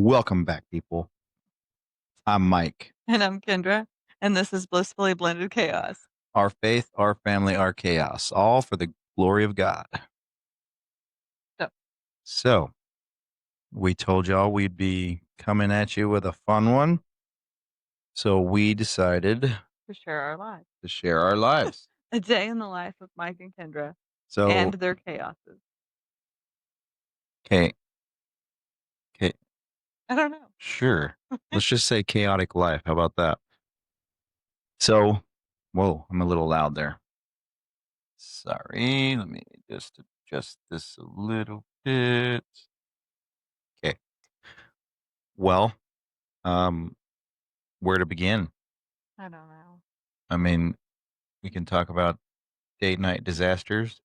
Welcome back, people. I'm Mike. And I'm Kendra, and this is Blissfully Blended Chaos. Our faith, our family, our chaos, all for the glory of God. So, So, we told y'all we'd be coming at you with a fun one. So, we decided to share our lives. to share our lives. A day in the life of Mike and Kendra So, and their chaoses. okay, okay, I don't know. sure. Let's just say chaotic life. How about that? So, whoa, I'm a little loud there. Sorry. Let me just adjust this a little bit. Okay. Well, um, where to begin? I don't know. I mean, we can talk about date night disasters.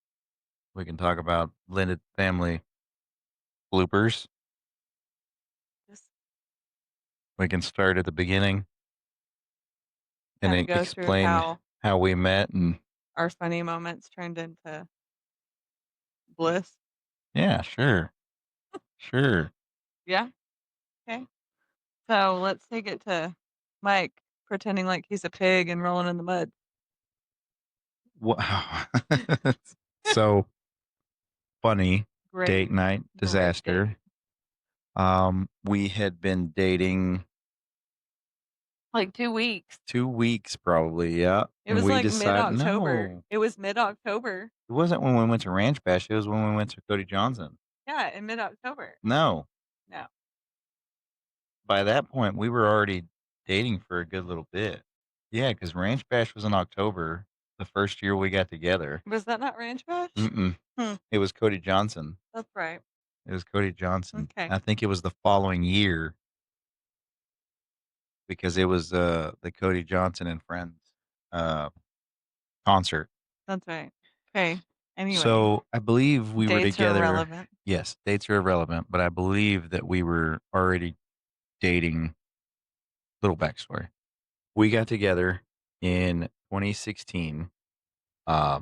We can talk about blended family bloopers. Just We can start at the beginning and kind of go through explain how how we met. And our funny moments turned into bliss. yeah, sure. Sure. Yeah. Okay. So let's take it to Mike pretending like he's a pig and rolling in the mud. Wow. So funny Great, date night great date. disaster. We had been dating Like 2 weeks. 2 weeks probably, yeah. It And was we like decided mid-October. no, It was mid-October. it wasn't when we went to Ranch Bash, it was when we went to Cody Johnson. Yeah, in mid-October. No. No. By that point, we were already dating for a good little bit. Yeah, because Ranch Bash was in October, the first year we got together. Was that not Ranch Bash? Mm-mm. Hmm. It was Cody Johnson. That's right. It was Cody Johnson. Okay. I think it was the following year because it was the Cody Johnson and Friends uh, concert. That's right. Okay. Anyway, So I believe we were dates are together. irrelevant. Yes, dates are irrelevant, but I believe that we were already dating. Little backstory. We got together in 2016. Uh,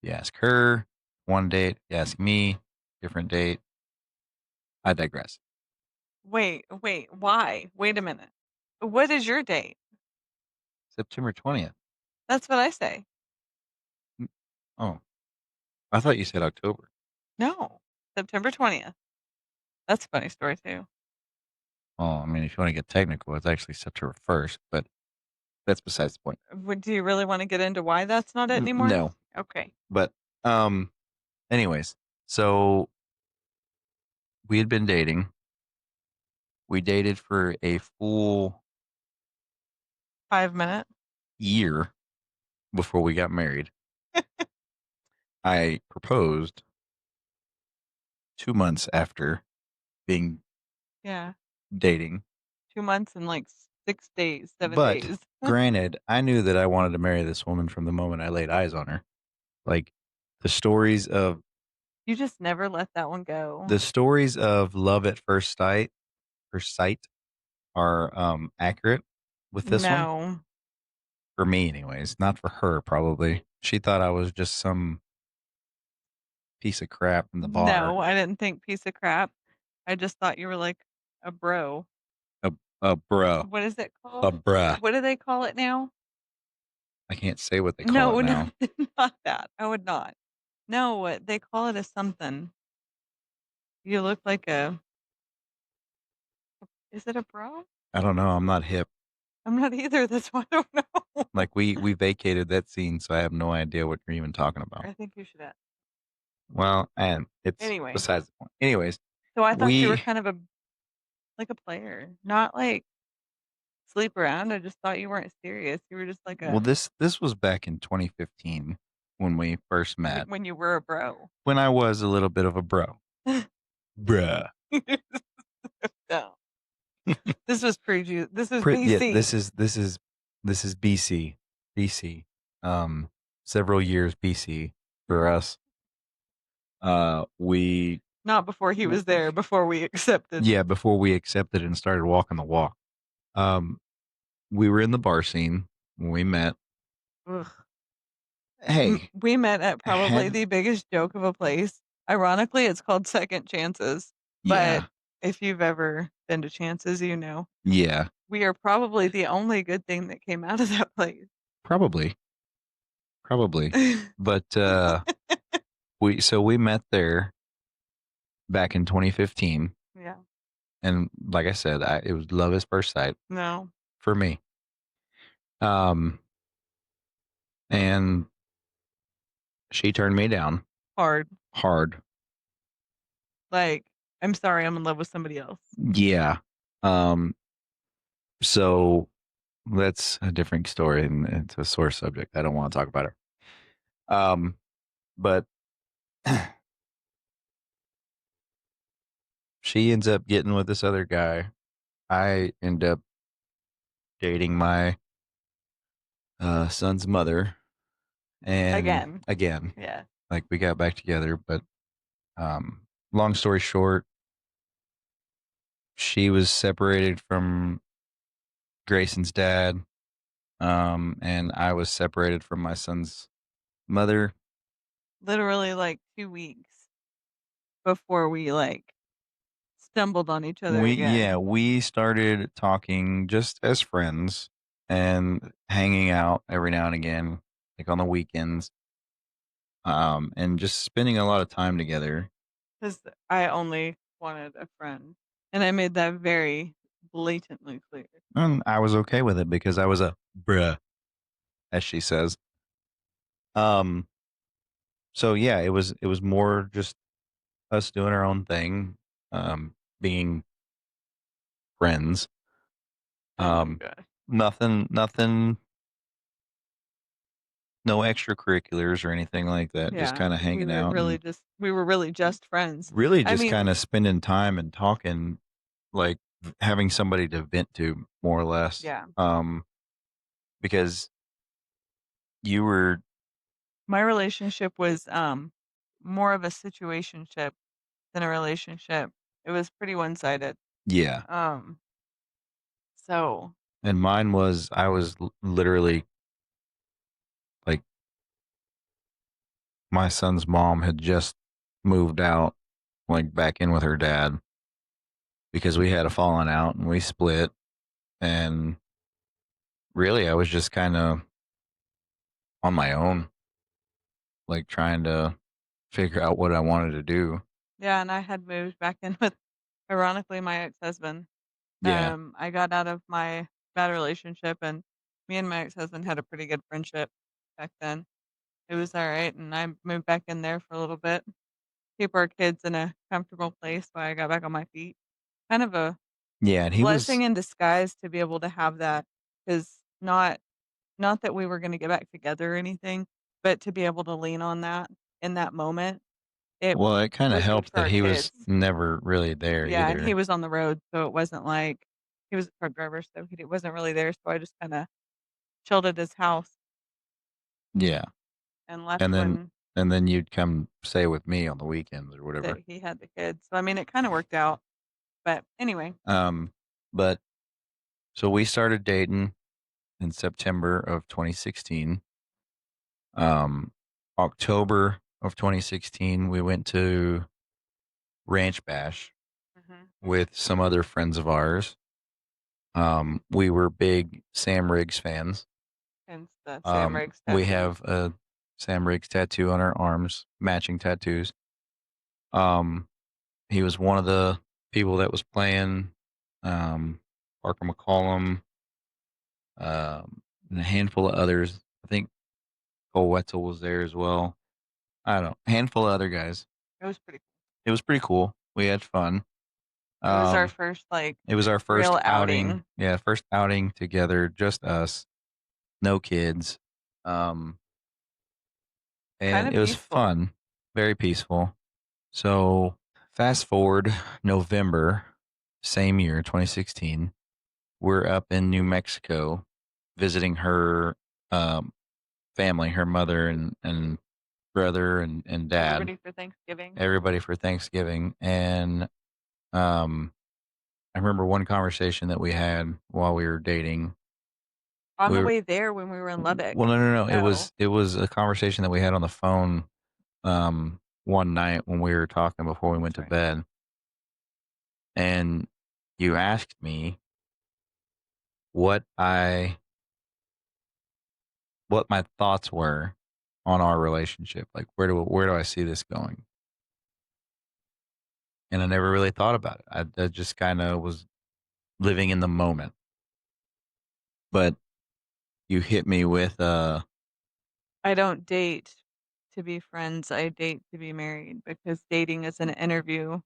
you ask her, one date. You ask me, different date. I digress. Wait, why? Wait a minute. What is your date? September 20th. That's what I say. Oh, I thought you said October. No, September 20th. That's a funny story, too. Oh, I mean, if you want to get technical, it's actually September 1st, but that's besides the point. Do you really want to get into why that's not it anymore? No, Okay. but um, anyways, so we had been dating. We dated for a full 5 minutes. year before we got married. I proposed 2 months after being Yeah. dating. 2 months and like 6 days, 7 But days. granted, I knew that I wanted to marry this woman from the moment I laid eyes on her. Like the stories of You just never let that one go. love at first sight are accurate with this one. No. For me anyways, not for her probably. She thought I was just some piece of crap in the bar. No, I didn't think piece of crap. I just thought you were like a bro. A a bruh. What is it A called? bruh. What do they call it now? I can't say what they call it No, now. no, not that. I would not. No, they call it a something. You look like a is it a bro? I don't know. I'm not hip. I'm not either. That's why I don't know. Like we vacated that scene, so I have no idea what you're even talking about. I think you should ask. Well, and it's Anyway, besides the point. Anyways, so I thought you were we kind of a like a player, not like sleep around. I just thought you weren't serious. You were just like well a this was back in 2015 when we first met. when you were a bro. When I was a little bit of a bro. Bruh. No. This was this was Yeah, BC. this is BC. BC. Several years BC for us. We Not before he was there, before we accepted. yeah, before we accepted and started walking the walk. Um, we were in the bar scene when we met. Ugh. Hey, We met at probably had the biggest joke of a place. Ironically, it's called Second Chances, but yeah, if you've ever been to Chance's, you know, Yeah, we are probably the only good thing that came out of that place. probably, probably. But, we met there back in 2015, Yeah. and like I said, it was love at first sight No. for me. Um, and she turned me down Hard. hard. Like, "I'm sorry, I'm in love with somebody else." Yeah. Um, so that's a different story, and it's a sore subject. I don't want to talk about it. But she ends up getting with this other guy. I end up dating my son's mother, and Again. again, Yeah. like we got back together. But long story short, she was separated from Grayson's dad, and I was separated from my son's mother. Literally, like, 2 weeks before we, like, stumbled on each other again. We started talking just as friends and hanging out every now and again, like on the weekends, and just spending a lot of time together. 'Cause I only wanted a friend, and I made that very blatantly clear. And I was okay with it because I was a bruh, as she says. Um, so yeah, it was more just us doing our own thing, being friends. Oh my Um, gosh. nothing, no extracurriculars or anything like that. Just Yeah, kind of hanging out and we were really just friends. really I just mean, kind of spending time and talking, like having somebody to vent to, more or less. yeah, Because you were, my relationship was, more of a situationship than a relationship. It was pretty one-sided. yeah, Um, so and mine was, I was literally like, my son's mom had just moved out, like back in with her dad because we had a falling out and we split. And really, I was just kind of on my own, like trying to figure out what I wanted to do. yeah, and I had moved back in with, ironically, my ex-husband. Yeah. I got out of my bad relationship, and me and my ex-husband had a pretty good friendship back then. It was alright, and I moved back in there for a little bit, keep our kids in a comfortable place while I got back on my feet. Kind of a Yeah. And he blessing was, in disguise to be able to have that, 'cause not that we were gonna get back together or anything, but to be able to lean on that in that moment, it well, it kind of was good helped for that our he was kids. never really there Yeah, and he either. was on the road, so it wasn't like he was a truck driver, so he wasn't really there, so I just kinda chilled at his house Yeah. and left And then, when you'd come stay with me on the weekends or that whatever. he had the kids. So, I mean, it kinda worked out, but anyway. Um, but so we started dating in September of 2016. Um, October of 2016, we went to Ranch Bash Mhm. with some other friends of ours. We were big Sam Riggs fans. Hence the Sam Riggs We tattoo. have a Sam Riggs tattoo on our arms, matching tattoos. Um, he was one of the people that was playing, Parker McCollum, and a handful of others. I think Cole Wetzel was there as well. I don't know, a handful of other guys. It was pretty It was pretty cool. We had fun. It was our Um, first, like, it was our first real outing. outing. Yeah, first outing together, just us, no kids. Um, and Kinda it was peaceful. fun, very peaceful. So fast forward November, same year, 2016, we're up in New Mexico visiting her um, family, her mother and brother and dad, Everybody for Thanksgiving. everybody for Thanksgiving. And I remember one conversation that we had while we were dating. On We the were, way there when we were in Lubbock. well, no, no, no. Oh, It was a conversation that we had on the phone one night when we were talking before we that's went to right. bed. and you asked me what I what my thoughts were on our relationship. Like where do I see this going? And I never really thought about it. I just kind of was living in the moment. But you hit me with I don't date to be friends, I date to be married because dating is an interview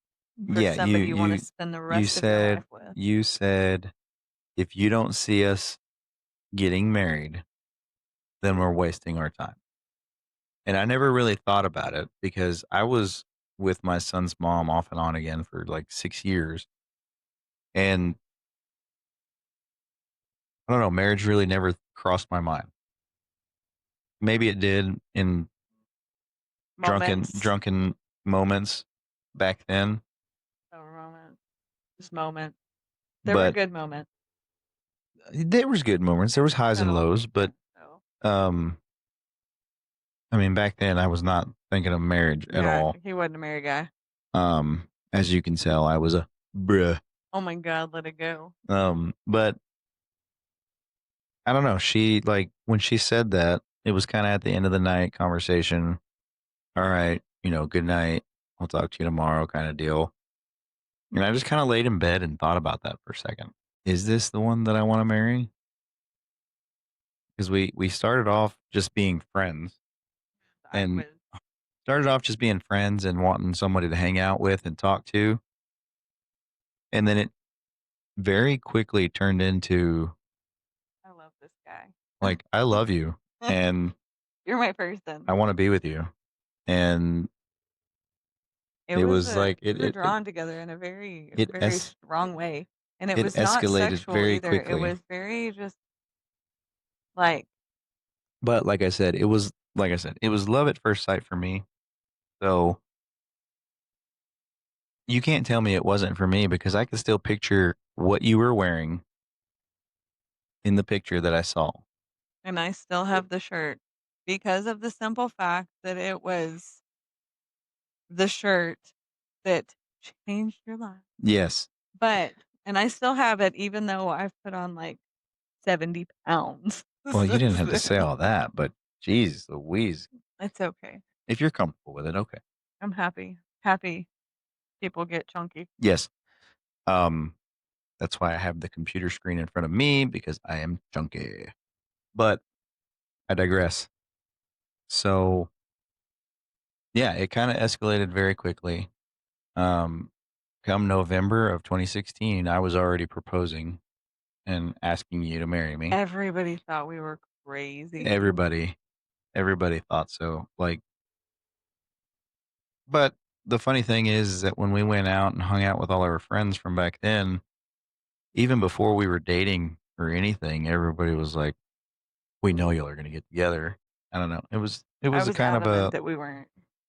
for yeah, somebody you wanna spend the you rest of your said life with. you said if you don't see us getting married, then we're wasting our time. And I never really thought about it because I was with my son's mom off and on again for like 6 years. And I don't know, marriage really never crossed my mind. Maybe it did in Moments. drunken moments back then, Oh, moments. Just moments. There were but good moments. there was good moments. There was highs Not and all the lows, but time, so um I mean back then I was not thinking of marriage at yeah, all. he wasn't a married guy. As you can tell, I was a bruh. Oh my god, let it go. But I don't know. She like when she said that, it was kind of at the end of the night conversation. All right, good night. I'll talk to you tomorrow, kind of deal. And I just kind of laid in bed and thought about that for a second. Is this the one that I want to marry? Because we started off just being friends I and was started off just being friends and wanting somebody to hang out with and talk to, and then it very quickly turned into I love this guy. like I love you and You're my person. I want to be with you. And It it was was a like we were drawn together in a very, it very es- strong way, and it it was not escalated sexual very either. It quickly. was very just like But like I said, it was love at first sight for me. So you can't tell me it wasn't for me because I can still picture what you were wearing in the picture that I saw. and I still have the shirt because of the simple fact that it was the shirt that changed your life. Yes. But and I still have it even though I've put on, like, 70 pounds Well, you didn't since have to say then. all that, but geez Louise. It's okay. If you're comfortable with it, okay. I'm happy. Happy people get chunky. Yes. Um, that's why I have the computer screen in front of me because I am chunky. But I digress. So yeah, it kind of escalated very quickly. Um, come November of 2016, I was already proposing and asking you to marry me. Everybody thought we were crazy. Everybody, everybody thought so. Like, but the funny thing is that when we went out and hung out with all our friends from back then, even before we were dating or anything, everybody was like, "We know y'all are gonna get together." I don't know. It I was a was kind of adamant a that we weren't.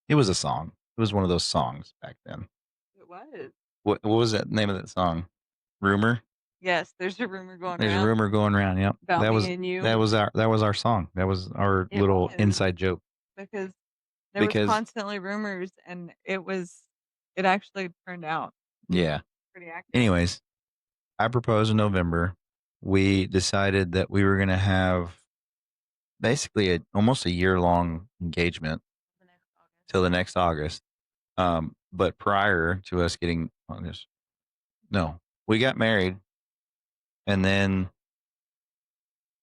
it was a song. It was one of those songs back then. It was. What was that name of that song? Rumor? Yes, there's a rumor going There's a around rumor going around. Yep. about That me was and you. that was our song. That was our It little was inside joke because there was because constantly rumors, and it actually turned out yeah. pretty accurate. Anyways, I proposed in November. We decided that we were going to have basically almost a year long engagement The next August. till the next August. But prior to us getting August, no, we got married, and then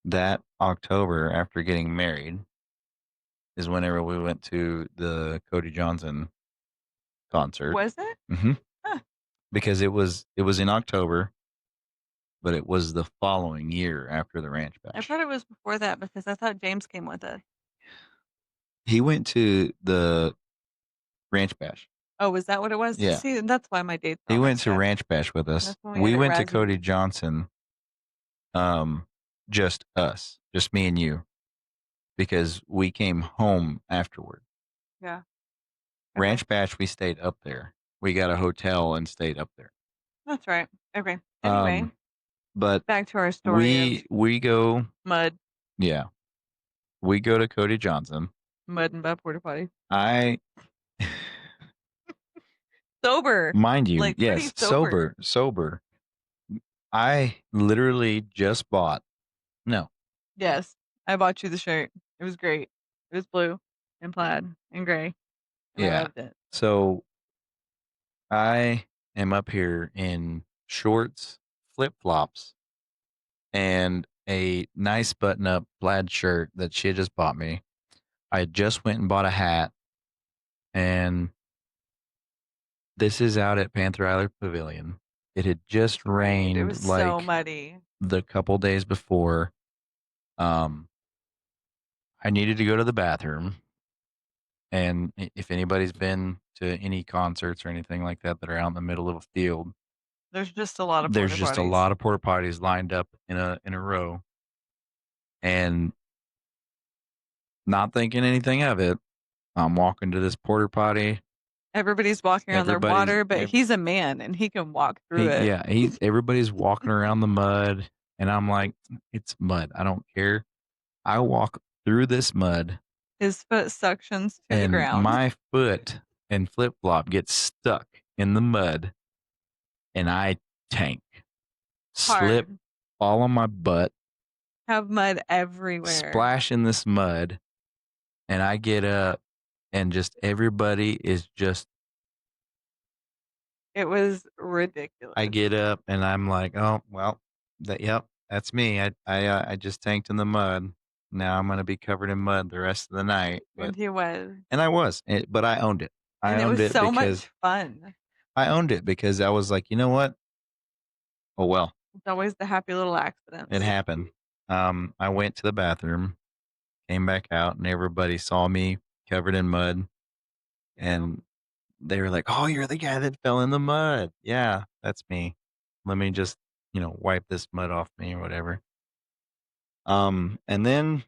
that October after getting married is whenever we went to the Cody Johnson concert. Was it? hmm Huh. Because it was in October, but it was the following year after the Ranch I Bash. thought it was before that because I thought James came with us. He went to the Ranch Bash. Oh, was that what it was? Yeah. See, that's why my dates are He all went mixed to up. Ranch Bash with us. That's when we had We it went to Cody Razzie. Johnson, just us, just me and you, because we came home afterward. Yeah. Okay. Ranch Bash, we stayed up there. We got a hotel and stayed up there. That's right. Okay. Anyway, Um, but back to our story of we go, mud, yeah, we go to Cody Johnson. mud and butt porta potty. I Sober, mind you, like, pretty yes, sober. sober. I literally just bought no, Yes, I bought you the shirt. It was great. It was blue and plaid and gray, and I yeah. loved it. So I am up here in shorts, flip flops, and a nice button up plaid shirt that she had just bought me. I just went and bought a hat, and this is out at Panther Island Pavilion. It had just Right, it rained was so like muddy. the couple days before. Um, I needed to go to the bathroom, and if anybody's been to any concerts or anything like that that are out in the middle of a field, There's just a lot of there's porta just a potties. lot of porta potties lined up in a row, and not thinking anything of it. I'm walking to this porta potty. Everybody's walking around their Everybody's water, but he's a man and he can walk through it. he everybody's walking around the mud, and I'm like, it's mud. I don't care. I walk through this mud, His foot suctions to the and ground. my foot and flip flop gets stuck in the mud, and I tank, slip Hard. all on my butt, Have mud everywhere. splash in this mud, and I get up, and just everybody is just. It was I ridiculous. get up and I'm like, oh well, yep, that's me. I just tanked in the mud. Now I'm gonna be covered in mud the rest of the night. And he was. But I was, but I owned it. I And it owned was it so because much fun. I was like, you know what? Oh well, It's always the happy little it accidents. happened. I went to the bathroom, came back out, and everybody saw me covered in mud, and they were like, "Oh, you're the guy that fell in the mud." Yeah, that's me. Let me just, wipe this mud off me or whatever. And then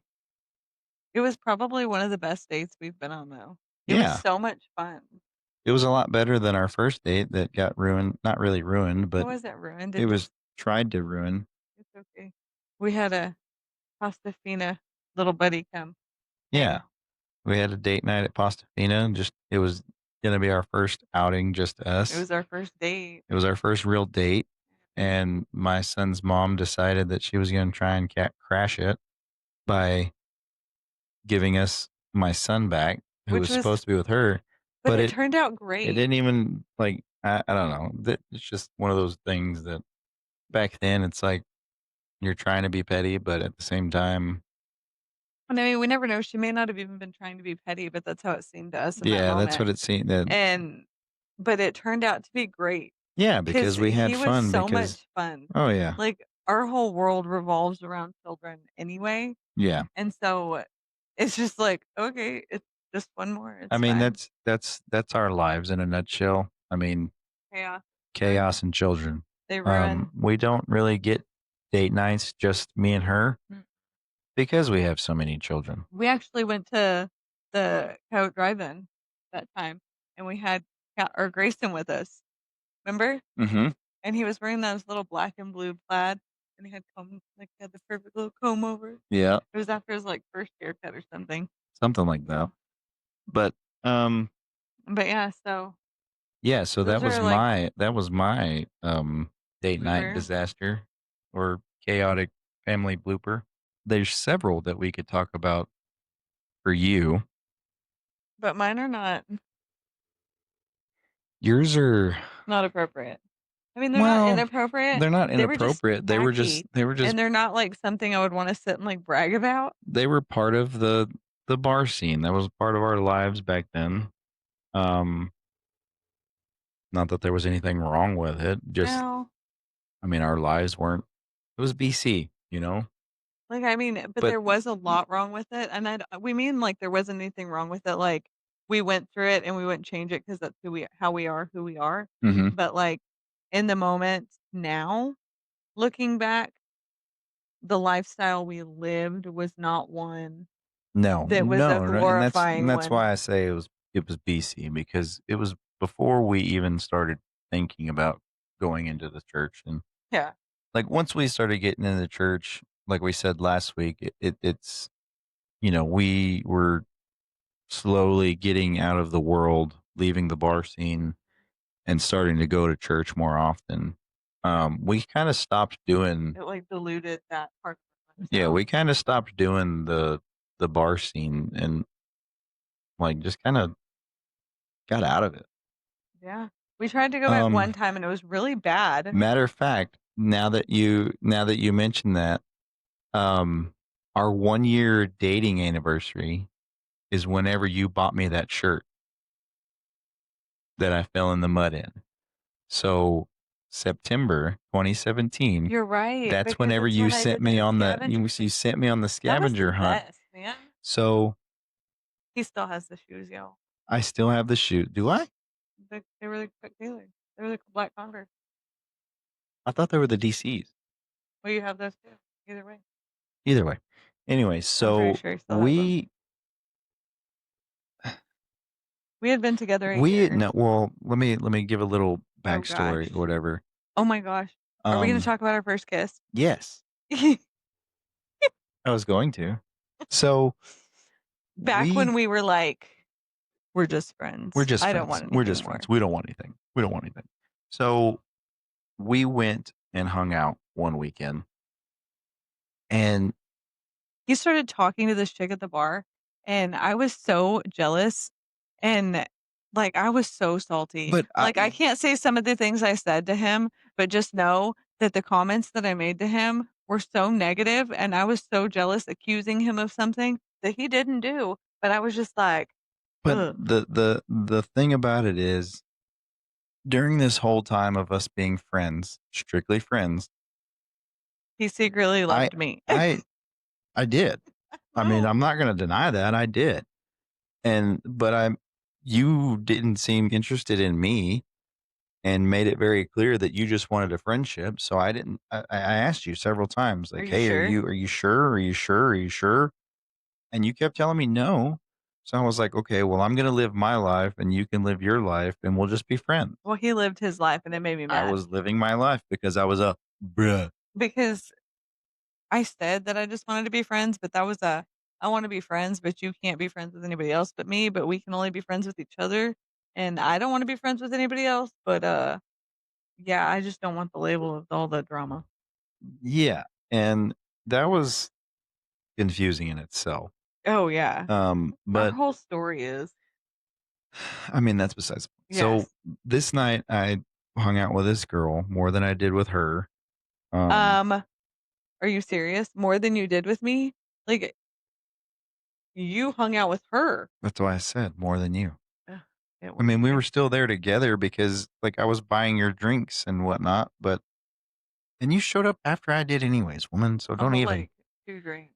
It was probably one of the best dates we've been on, though. It was yeah, so much fun. it was a lot better than our first date that got ruined. Not really ruined, It but wasn't ruined. it It was just, tried to ruin. it's okay. We had a Pasta Fina little buddy come Yeah, hang. we had a date night at Pastafina, and just it was gonna be our first outing, just It us. was our first date. It was our first real date, and my son's mom decided that she was gonna try and crash it by giving us my son back, who Which was was, supposed to be with her, but but it it turned out it great. didn't even like I don't know. It's just one of those things that back then it's like you're trying to be petty, but at the same time, And I mean, we never know. She may not have even been trying to be petty, but that's how it seemed to us in that yeah, that's moment. what it seemed that And, but it turned out to be great yeah, because because we had he was fun so because much fun. oh yeah. Like, our whole world revolves around children anyway. Yeah. And so it's just like, okay, it's just one more. I It's mean, fine. that's our lives in a nutshell. I mean, Chaos. Fun. chaos and children. They ruin. We don't really get date nights, just me and her, Mm. because we have so many children. We actually went to the Coyote Drive-In that time, and we had or Grayson with us. Remember? Mhm. And he was wearing those little black and blue plaid, and he had had the perfect little comb over. Yeah, It was after his like first haircut or something. something like that. But um But yeah, so yeah, so those are like that was my date night blooper, disaster or chaotic family blooper. There's several that we could talk about for you. but mine are Yours are not appropriate. I mean, they're not well, inappropriate. they're not They were just inappropriate. wacky, They were just and they're not like something I would want to sit and like brag about. they were part of the bar scene. That was part of our lives back then. Um Not that there was anything wrong with it. Just No, I mean our lives weren't it was BC, you know? like I mean, but But there was a lot wrong with it, and we mean like there wasn't anything wrong with it. Like we went through it, and we wouldn't change it because that's how we are, who we are. mhm. But like in the moment now, looking back, the lifestyle we lived was not one No, that was a no, and glorifying that's one. why I say it was BC because it was before we even started thinking about going into the church and Yeah. like once we started getting into the church, like we said last week, it's we were slowly getting out of the world, leaving the bar scene, and starting to go to church more often, we kind of stopped doing. It, like, diluted that part of the Yeah, lifestyle. we kind of stopped doing the bar scene and like just kind of got out of it. Yeah. We tried to go back Um, one time, and it was really bad. Matter of fact, now that you mention that, um, our 1 year dating anniversary is whenever you bought me that shirt that I fell in the mud in. So September 2017, You're right, that's because whenever it's you when I sent did me that on the scavenger you hunt. sent me on the That was the scavenger hunt. best, man. So He still has the shoes, y'all. I still have the shoe. Do I? They were the Chuck Taylor. They were the black Converse. I thought they were the DCs. Well, you have those too. Either way. Either way. Anyway, I'm pretty so sure he still has them. we We had been together a we year. no well, let me give a little Oh backstory or gosh. whatever. Oh my gosh. Are we gonna Um, talk about our first kiss? yes, I was going to. So Back when we we were like, we're just we're friends. just I don't friends. want We're anything just friends. more. We don't want anything. We don't want anything. So we went and hung out one weekend, and He started talking to this chick at the bar, and I was so jealous, and, like, I was so salty. but Like, I can't say some of the things I said to him, but just know that the comments that I made to him were so negative, and I was so jealous, accusing him of something that he didn't do, but I was just like, but "Ugh." the thing about it is during this whole time of us being friends, strictly friends, He secretly I loved me. I I did. I mean, Oh, I'm not gonna deny that I did. But you didn't seem interested in me and made it very clear that you just wanted a friendship. So I didn't. I asked you several times, are like, you "Hey, are sure? you sure? Are you sure? Are you sure?" And you kept telling me no. So I was like, "Okay, well, I'm gonna live my life, and you can live your life, and we'll just be friends." Well, he lived his life, and it made me I mad was living my life because I was a bruh. because I said that I just wanted to be friends, but that was a I wanna be friends, but you can't be friends with anybody else but me, but we can only be friends with each other, and I don't wanna be friends with anybody else, but, yeah, I just don't want the label of all the drama. Yeah, and that was confusing in itself. Oh, yeah. Our But whole story is I mean, that's besides the point. So yes. this night I hung out with this girl more than I did with her. Um, Um, are you serious? More than you did with me? Like, you hung out with her. that's why I said more than you. Ugh, it I was mean, we were like still there together because like I was buying your drinks and whatnot, but and you showed up after I did anyways, woman. So don't oh, even. like 2 drinks.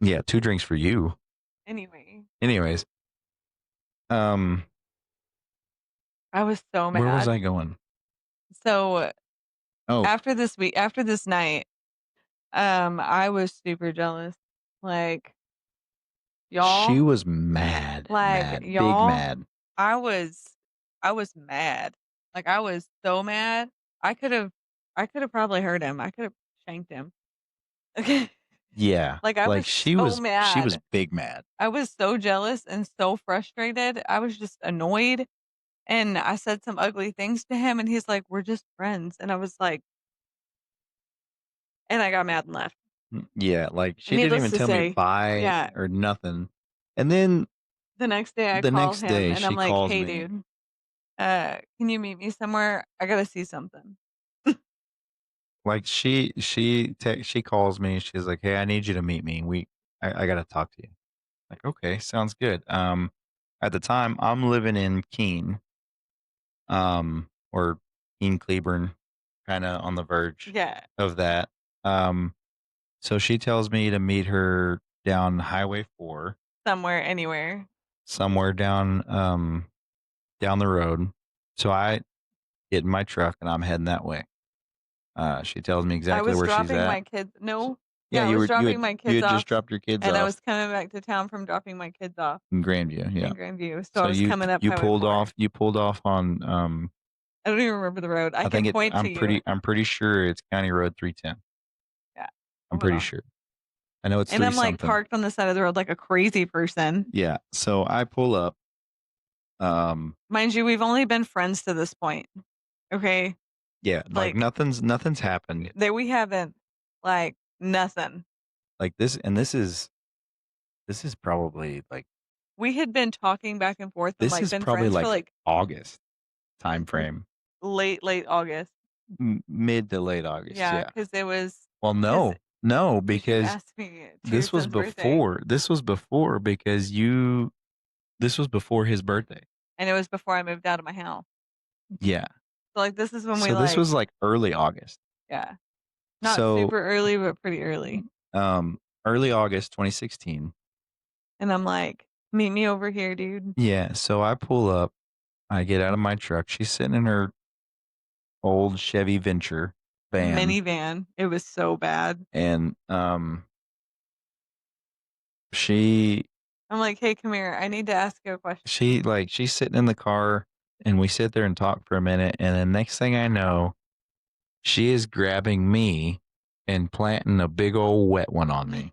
Yeah, 2 drinks for you. Anyway, Anyways, um, I was so where was mad. I going? So, Oh, after this night, I was super jealous. Like, she y'all was mad, like, mad, big y'all, mad. I was I was mad. Like, I was so mad. I could've I could've probably hurt him. I could've shanked him. Okay. Yeah, Like, I like was so she was mad. big mad. I was so jealous and so frustrated. I was just annoyed, and I said some ugly things to him, and he's like, "We're just friends." And I was like and I got mad and left. Yeah, like she didn't Needless even to tell me say, bye yeah, or nothing. And then the next day I the call next him day and I'm she like, calls "Hey, me. dude, can you meet me somewhere? I gotta see something." Like she calls me. She's like, "Hey, I need you to meet me. I got to talk to you." Like, "Okay, sounds good." At the time I'm living in Keene, or Keene Cleburne, kind of on the verge Yeah, of that. Um, so she tells me to meet her down Highway 4, somewhere, anywhere. somewhere down the road. So I get in my truck and I'm heading that way. She tells me I exactly was where she's dropping at. my kids Sh no, Yeah, yeah, I you was were dropping my you kids had just off, dropped your kids and I off was coming back to town from dropping my kids off in Grandview, yeah. in Grandview, so I So was coming up you Highway pulled 4. off on, I don't even remember the road. I I can think it point to you. I'm pretty sure it's County Road 310. Yeah, I'm hold pretty on. sure. I know it's And 3 I'm, like, something. parked on the side of the road like a crazy person. Yeah, so I pull up Um, Mind you, we've only been friends to this point, okay? yeah, like Like, nothing's happened. that we haven't, like, nothing. Like this, and this is probably like We had been talking back and forth and, like, been friends for, like, August l time l frame, late August. mid to late August. Yeah, Yeah. because it was Well, because no, you because asked me to your son's birthday, this was before because you this was before his birthday. and it was before I moved out of my house. Yeah. So, like, this is when we, So this like, was like early August. yeah, not So super early, but pretty early. early August 2016. And I'm like, "Meet me over here, dude." Yeah. So I pull up, I get out of my truck. She's sitting in her old Chevy Venture van, Minivan. It was so bad. and she I'm like, "Hey, come here. I need to ask you a question." she's sitting in the car, and we sit there and talk for a minute, and then next thing I know, she is grabbing me and planting a big old wet one on me.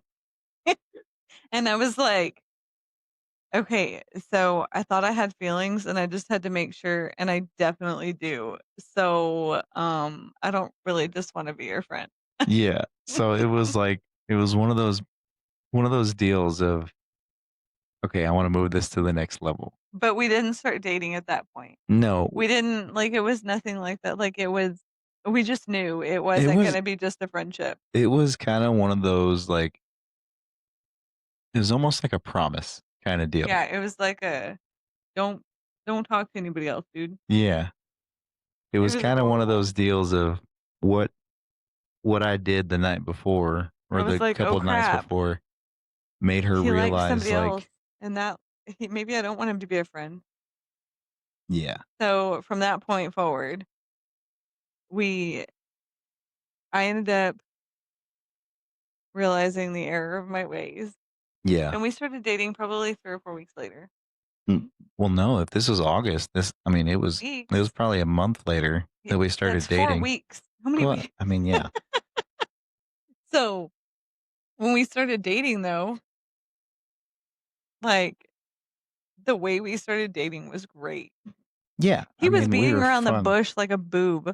And I was like, "Okay, so I thought I had feelings and I just had to make sure, and I definitely do. So, I don't really just wanna be your friend." Yeah. So it was like it was one of those deals of, okay, I want to move this to the next level. But we didn't start dating at that point. No, We didn't like, it was nothing like that. Like, it was we just knew it it wasn't was gonna be just a friendship. it was kind of one of those like it was almost like a promise kind of deal. Yeah, it was like a, "Don't don't talk to anybody else, dude." Yeah. It It was was kind of one of horrible. those deals of what what I did the night before or I was the like, "Oh, couple of nights crap. before made her He likes realize somebody else, like, and that maybe I don't want him to be a friend." yeah. So, from that point forward, we I ended up realizing the error of my ways, Yeah. and we started dating probably 3 or 4 weeks later. Mm, well, no, if this was August, I mean, it was Weeks? probably a month later Yeah, that we that's started 4 dating. weeks. How many Well, weeks? I mean, yeah. So, when we started dating though, like, the way we started dating was great. Yeah, I He was mean, we beating were around the fun. bush like a boob.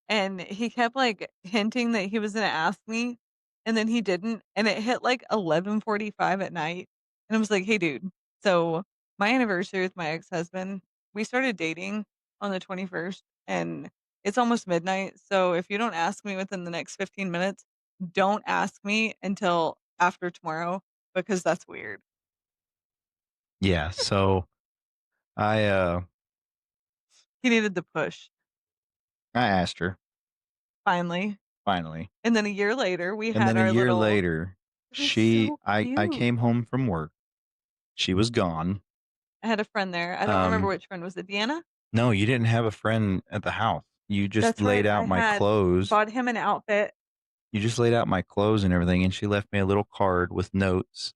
And he kept, like, hinting that he was gonna ask me, and then he didn't, and it hit, like, 11:45 at night, and I was like, "Hey, dude, so my anniversary with my ex-husband, we started dating on the 21st, and it's almost midnight, so if you don't ask me within the next 15 minutes, don't ask me until after tomorrow because that's weird." Yeah, so I He needed the push, I asked her finally, finally. and then a year later, we And had then a our year little later, it was so I cute. came home from work. She was gone. I had a friend there. I don't remember Um, which friend. Was it Deanna? no, you didn't have a friend at the house. You just That's laid right. I out my had clothes. bought him an outfit, You just laid out my clothes and everything, and she left me a little card with notes.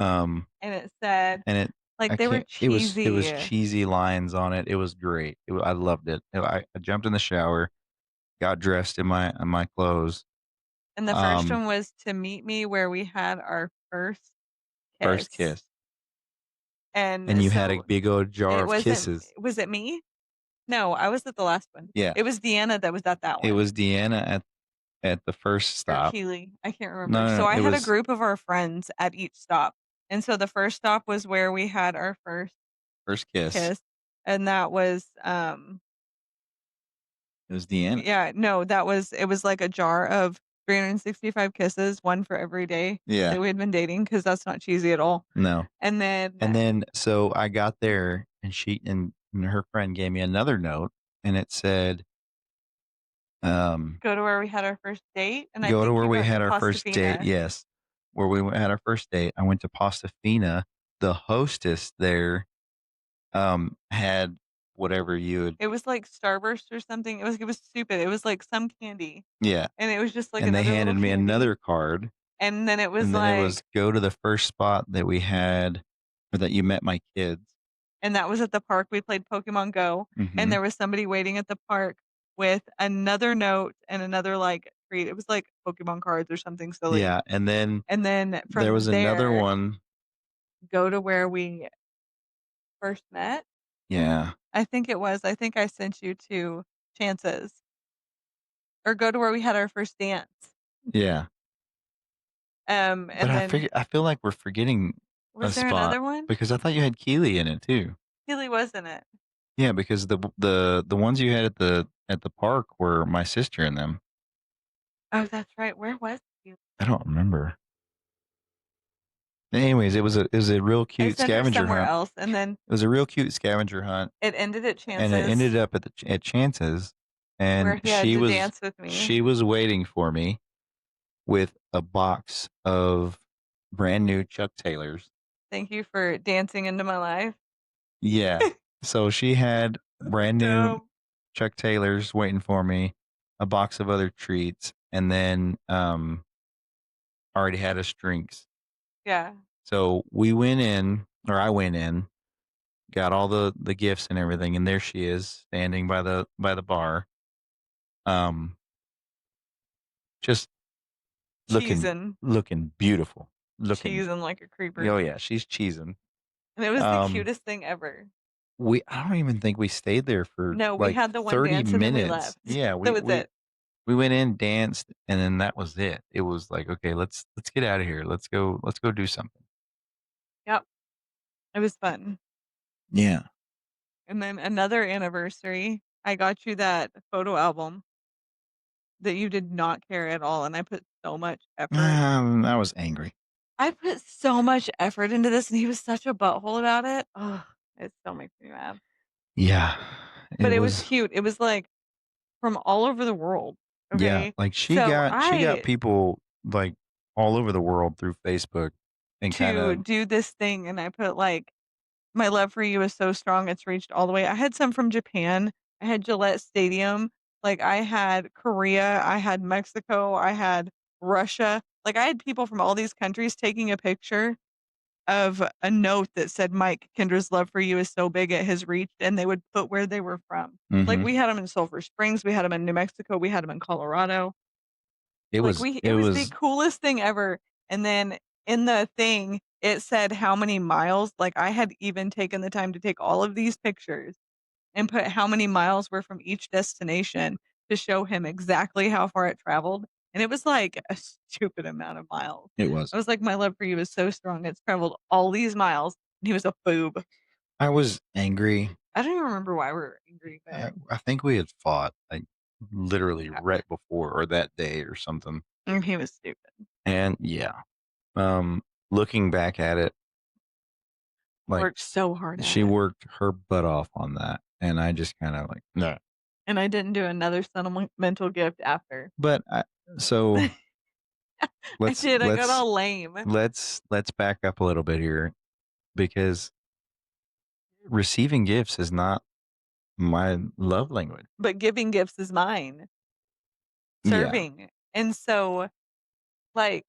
Um, and it said and it like, I they were can't it was cheesy, cheesy lines on it. It was great. I loved it. I jumped in the shower, got dressed in my clothes. and the first Um, one was to meet me where we had our first First kiss, kiss. And and you had a so big old jar it of wasn't kisses. was it me? No, I was at the last one. Yeah. It was Deanna that was at that It one, was Deanna at the first or stop. Keely, I can't remember. No, no, So no, I it had a was group of our friends at each stop, and so the first stop was where we had our first first kiss. kiss, and that was, It was Deanna. yeah, no, that was it was like a jar of 365 kisses, one for every day Yeah. that we had been dating, because that's not cheesy at all. No. And then And then so I got there and and her friend gave me another note and it said, go to where we had our first date, and I go to think where you we went to had our first date. Pastafina. Yes. Where we had our first date. I went to Pastafina. The hostess there had whatever you would, It was like Starburst or something. It was stupid. It was like some candy, yeah. and it was just like And they another little handed me candy. another card. And then it was And then it was like go to the first spot that we had or that you met my kids. and that was at the park. We played Pokemon Go, and Hmm. there was somebody waiting at the park with another note and another, like, treat. It was like Pokemon cards or something silly. Yeah. And then And then there was from another there, one. go to where we first met. Yeah. I think it was. I think I sent you to Chances or go to where we had our first dance. Yeah. But And then I feel like we're forgetting a was there spot another one? because I thought you had Keely in it too. Keely was in it. Yeah, because the ones you had at the park were my sister and them. Oh, that's right. Where was Keely? I don't remember. Anyways, it was a real I cute sent her scavenger somewhere hunt. else, and then It was a real cute scavenger hunt, it ended at and it ended Chances up at Chance's, where and he had to dance with me. she was waiting for me with a box of brand new Chuck Taylors. Thank you for dancing into my life. Yeah. So she had brand new Dumb. Chuck Taylors waiting for me, a box of other treats, and then already had us drinks. Yeah. So we went in, or I went in, got all the gifts and everything, and there she is standing by the bar, um, just looking Cheesing. looking beautiful, looking. Cheesing like a creeper. Oh yeah, she's cheesing. And it was the Um, cutest thing ever. I don't even think we stayed there for No, we like had the one 30 dance and then we minutes. left. Yeah, That was it. we went in, danced, and then that was it. It was like, okay, let's get out of here. Let's go do something. Yep. It was fun. Yeah. And then another anniversary, I got you that photo album that you did not care at all, and I put so much effort. I was angry. I put so much effort into this, and he was such a butthole about it. Ugh, it still makes me mad. Yeah. It But it was was cute. It was, like, from all over the world, yeah, okay? like So she got I people like all over the world through Facebook and kind to of do this thing, and I put, like, "My love for you is so strong, it's reached all the way." I had some from Japan. I had Gillette Stadium. Like, I had Korea, I had Mexico, I had Russia. Like, I had people from all these countries taking a picture of a note that said, "Mike, Kendra's love for you is so big it has reached," and they would put where they were from. Like, mhm. we had them in Sulphur Springs, we had them in New Mexico, we had them in Colorado. Like, we It it was the was coolest thing ever, and then in the thing, it said how many miles. Like, I had even taken the time to take all of these pictures and put how many miles were from each destination to show him exactly how far it traveled, and it was, like, a stupid amount of miles. it was. I was like, "My love for you is so strong, it's traveled all these miles," and he was a boob. I was angry. I don't even remember why we were angry, but I think we had fought like literally yeah, right before or that day or something. and he was stupid. And yeah, um, looking back at it, like Worked so hard at she it, worked her butt off on that, and I just kind of like no. and I didn't do another sentimental gift after. But so I did, I got all lame. let's back up a little bit here because receiving gifts is not my love language. But giving gifts is mine, Yeah, serving. And so, like,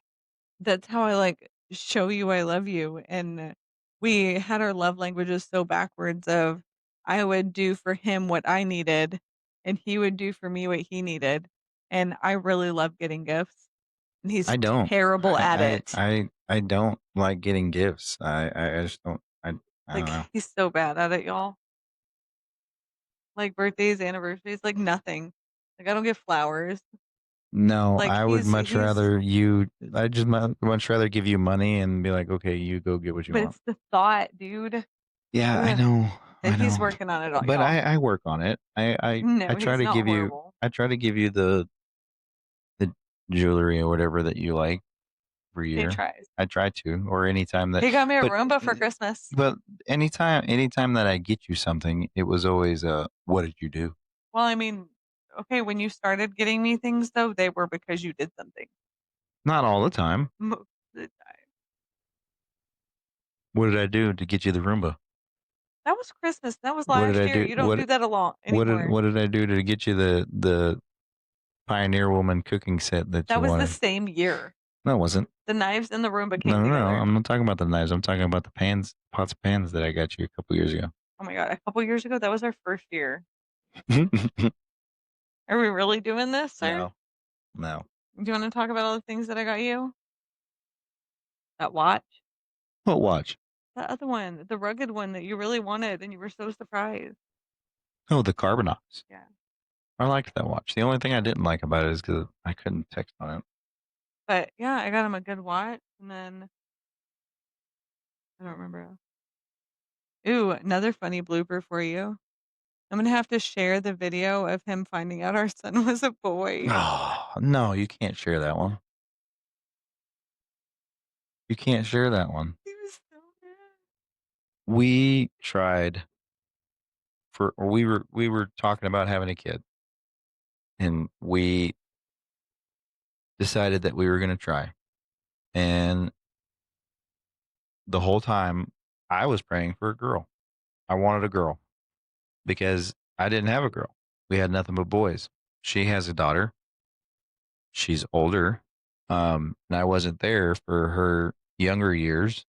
that's how I, like, show you I love you, and we had our love languages so backwards of I would do for him what I needed, and he would do for me what he needed, and I really love getting gifts, and he's I don't. terrible at it. I don't like getting gifts. I just don't. I don't Like, know. he's so bad at it, y'all. Like, birthdays, anniversaries, like, nothing. Like, I don't get flowers. No, Like, I would much he's rather you. I just much rather give you money and be like, okay, you go get what you but want. it's the thought, dude. Yeah, Ugh. I And he's know, working on it all, but y'all. I work on it. I No, try he's to not give you. horrible. I try to give you the jewelry or whatever that you like every He year. tries. I try to, or anytime that. He got me a But Roomba for Christmas. but anytime that I get you something, it was always what did you do? Well, I mean, okay, when you started getting me things, though, they were because you did something. Not all the time. Most of the time. What did I do to get you the Roomba? That was Christmas. That was What did last I year. do? You don't do that a lot anymore. What did I do to get you the Pioneer Woman cooking set that That you was the wanted? same year. No, it wasn't. The knives and the Roomba No, came no, no. together. I'm not talking about the knives. I'm talking about the pans, pots of pans that I got you a couple years ago. Oh my god, a couple years ago, that was our first year. Are we really doing this, sir? No, no. Do you wanna talk about all the things that I got you? That watch? What watch? The other one, the rugged one that you really wanted and you were so surprised. Oh, the Carbonauts. Yeah. I liked that watch. The only thing I didn't like about it is because I couldn't text on it. But, yeah, I got him a good watch, and then I don't remember. Ooh, another funny blooper for you. I'm gonna have to share the video of him finding out our son was a boy. Oh, no, you can't share that one. You can't share that one. He was so mad. We tried we were talking about having a kid, and we decided that we were going to try. And the whole time I was praying for a girl. I wanted a girl because I didn't have a girl. We had nothing but boys. She has a daughter. She's older. And I wasn't there for her younger years.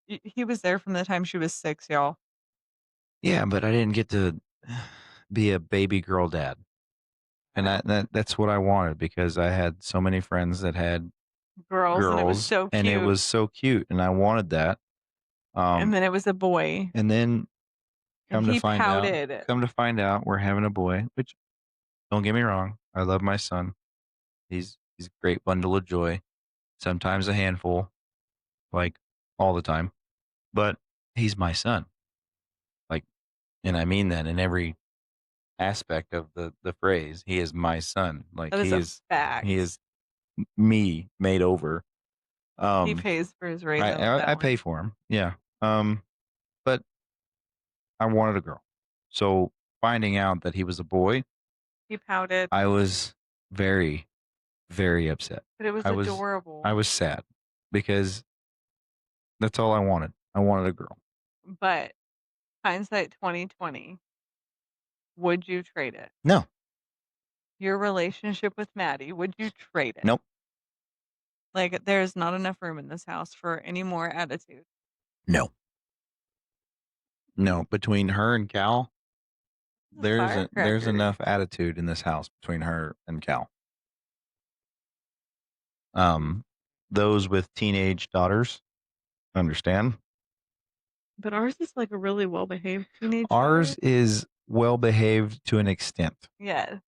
He was there from the time she was 6, y'all. Yeah, but I didn't get to be a baby girl dad. I And know. that's what I wanted because I had so many friends that had Girls, and it was girls so and it cute. was so cute and I wanted that. And Um, then it was a boy, and then and he pouted. come to find out we're having a boy, which don't get me wrong, I love my son. He's a great bundle of joy. Sometimes a handful, like all the time, but he's my son. Like, and I mean that in every aspect of the phrase. He is my son. Like That is a he fact. is me made over. He Um, pays for his I radio with I, I that pay one. for him, yeah. But I wanted a girl, so finding out that he was a boy, He pouted, I was very very upset. but it was I was I adorable. was sad because that's all I wanted. I wanted a girl. But hindsight 2020, would you trade it? No, Your relationship with Maddie, would you trade it? nope, Like, there's not enough room in this house for any more attitude. no, no. Between her and Cal, This is there's firecracker. enough attitude in this house between her and Cal. Um, those with teenage daughters understand. But ours is like a really well-behaved teenage Ours daughter. is well behaved to an extent. Yes,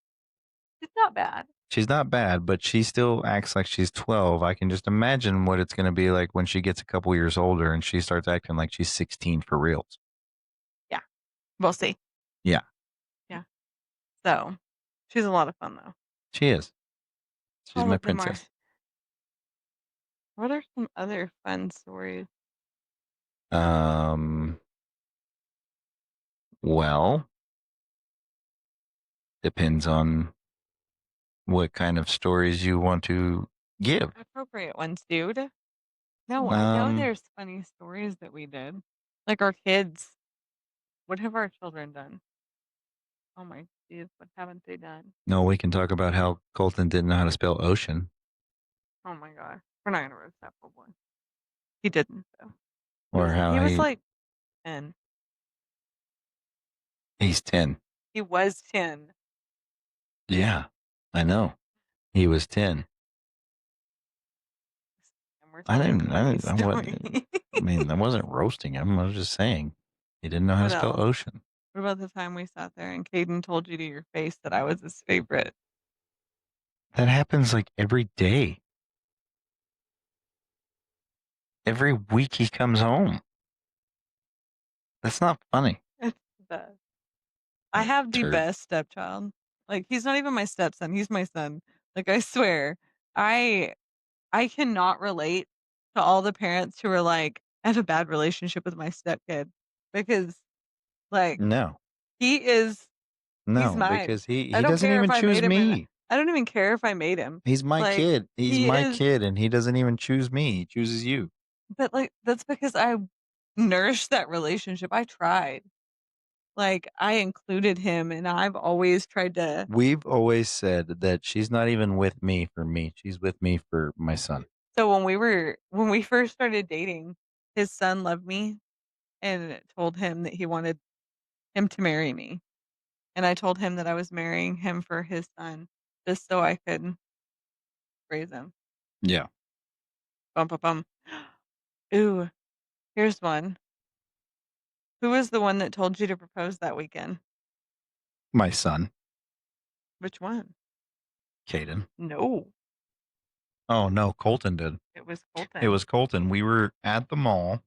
it's not bad. She's not bad, but she still acts like she's 12. I can just imagine what it's going to be like when she gets a couple years older and she starts acting like she's 16 for reals. Yeah, we'll see. Yeah, Yeah. So, she's a lot of fun though. she is. She's All my of them are. princess. What are some other fun stories? Um, well, depends on what kind of stories you want to give. Appropriate ones, dude. No, I know Um, there's funny stories that we did. Like our kids. What have our children done? Oh my geez, what haven't they done? no, we can talk about how Colton didn't know how to spell ocean Oh my god. We're not gonna roast that poor boy. He didn't though. He or was how he was like 10. he's 10. He was 10. Yeah, I know. He was 10. And we're telling a I funny didn't, I, what, story. I mean, I wasn't roasting him. I was just saying he didn't know how to What spell else? ocean. What about the time we sat there and Caden told you to your face that I was his favorite? That happens like every day. Every week he comes home. That's not funny. It's the best. I have the Turd. best stepchild. Like, he's not even my stepson, he's my son. Like, I swear. I I cannot relate to all the parents who are like, "I have a bad relationship with my stepkid," because, like, No, he is he's no, mine. because I he don't doesn't care if even I choose made him or not. me. I don't even care if I made him. He's my Like, kid. He's he my is kid, and he doesn't even choose me. He chooses you. but, like, that's because I nourished that relationship. I tried. Like, I included him, and I've always tried to We've always said that she's not even with me for me. She's with me for my son. so when we first started dating, his son loved me and told him that he wanted him to marry me. And I told him that I was marrying him for his son just so I could raise him. Yeah. Bum, bum, bum. Ooh, here's one. Who was the one that told you to propose that weekend? My son, Which one? Caden. No, Oh, no, Colton did. it was It Colton. was Colton. We were at the mall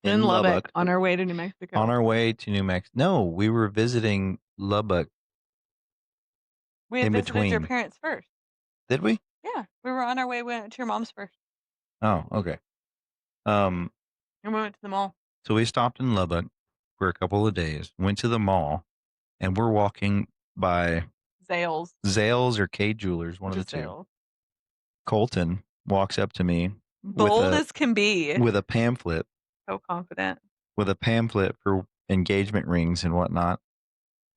In in Lubbock Lubbock on our way to New on Mexico. our way to New Mexico. No, we were visiting Lubbock We had in visited your between. parents first. Did we? Yeah, we were on our way, went to your mom's first, Oh, okay. Um, and we went to the mall. so we stopped in Lubbock for a couple of days, went to the mall, and we're walking by Zales, Zales or K Jewelers, one of the just two. Zales. Colton walks up to me with Bold a as can be. with a pamphlet So confident. for engagement rings and whatnot.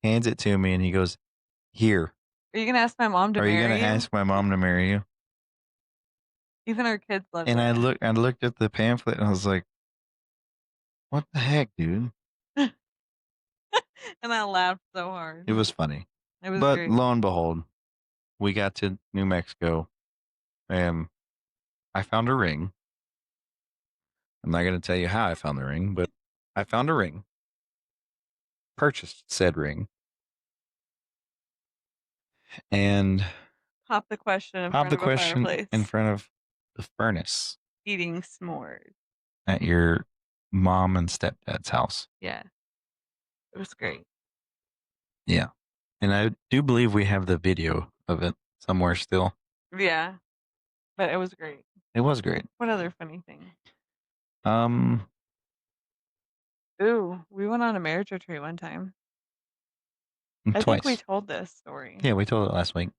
Hands it to me and he goes, "Here, Are you gonna ask my mom to are you gonna marry you? ask my mom to marry you?" Even our kids loved And it. I looked at the pamphlet and I was like, "What the heck, dude?" And I laughed so hard. It was funny. It was But great. lo and behold, we got to New Mexico and I found a ring. I'm not going to tell you how I found the ring, but I found a ring, purchased said ring, and Pop the question in popped front the of a question in fireplace. front of the furnace Eating s'mores. at your mom and stepdad's house. Yeah, it was great. Yeah. And I do believe we have the video of it somewhere still. Yeah, but it was great. It was great. What other funny thing? Um, Ooh, we went on a marriage retreat one time. I think we twice. told this story. Yeah, we told it last week.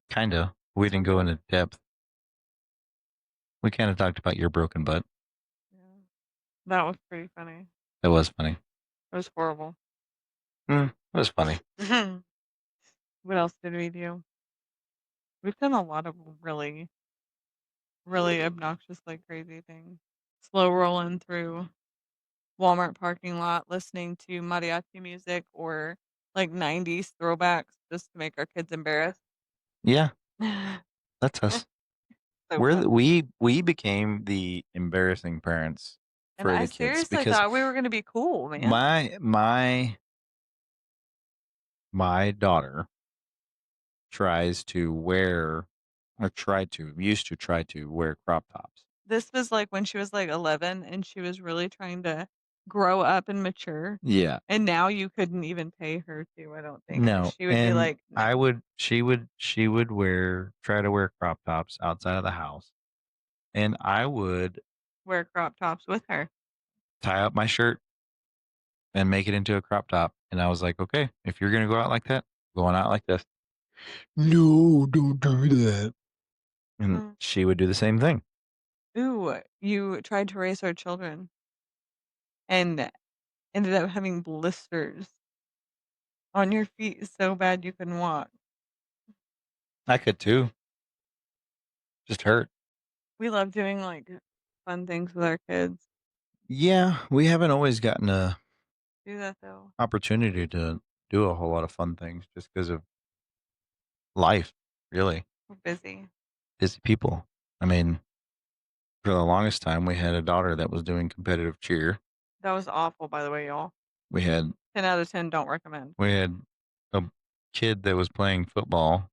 Kind of. We didn't go Something. into depth. We kind of talked about your broken butt. Yeah. That was pretty funny. It was funny. It was horrible. It was funny. What else did we do? We've done a lot of really, really obnoxious, like crazy things. Slow rolling through Walmart parking lot, listening to mariachi music or like 90s throwbacks just to make our kids embarrassed. Yeah, So that's us. fun. We became the embarrassing parents And for I the kids seriously because thought we were going to be cool, man. my my daughter tries to wear or tried to used to try to wear crop tops. This was like when she was like 11 and she was really trying to grow up and mature. Yeah. And now you couldn't even pay her to, I don't think, because No. she would be And like, no, she would try to wear crop tops outside of the house. And I would wear crop tops with her. tie up my shirt and make it into a crop top. And I was like, okay, if you're gonna go out like that, going out like this. No, don't do that. And Mm. she would do the same thing. Ooh, you tried to raise our children and ended up having blisters on your feet so bad you couldn't walk. I could too. Just hurt. We love doing like fun things with our kids. Yeah, we haven't always gotten a Do that though. opportunity to do a whole lot of fun things just because of life, really. We're busy. Busy people. I mean, for the longest time, we had a daughter that was doing competitive cheer. That was awful, by the way, y'all. We had 10 out of 10 don't recommend. we had a kid that was playing football,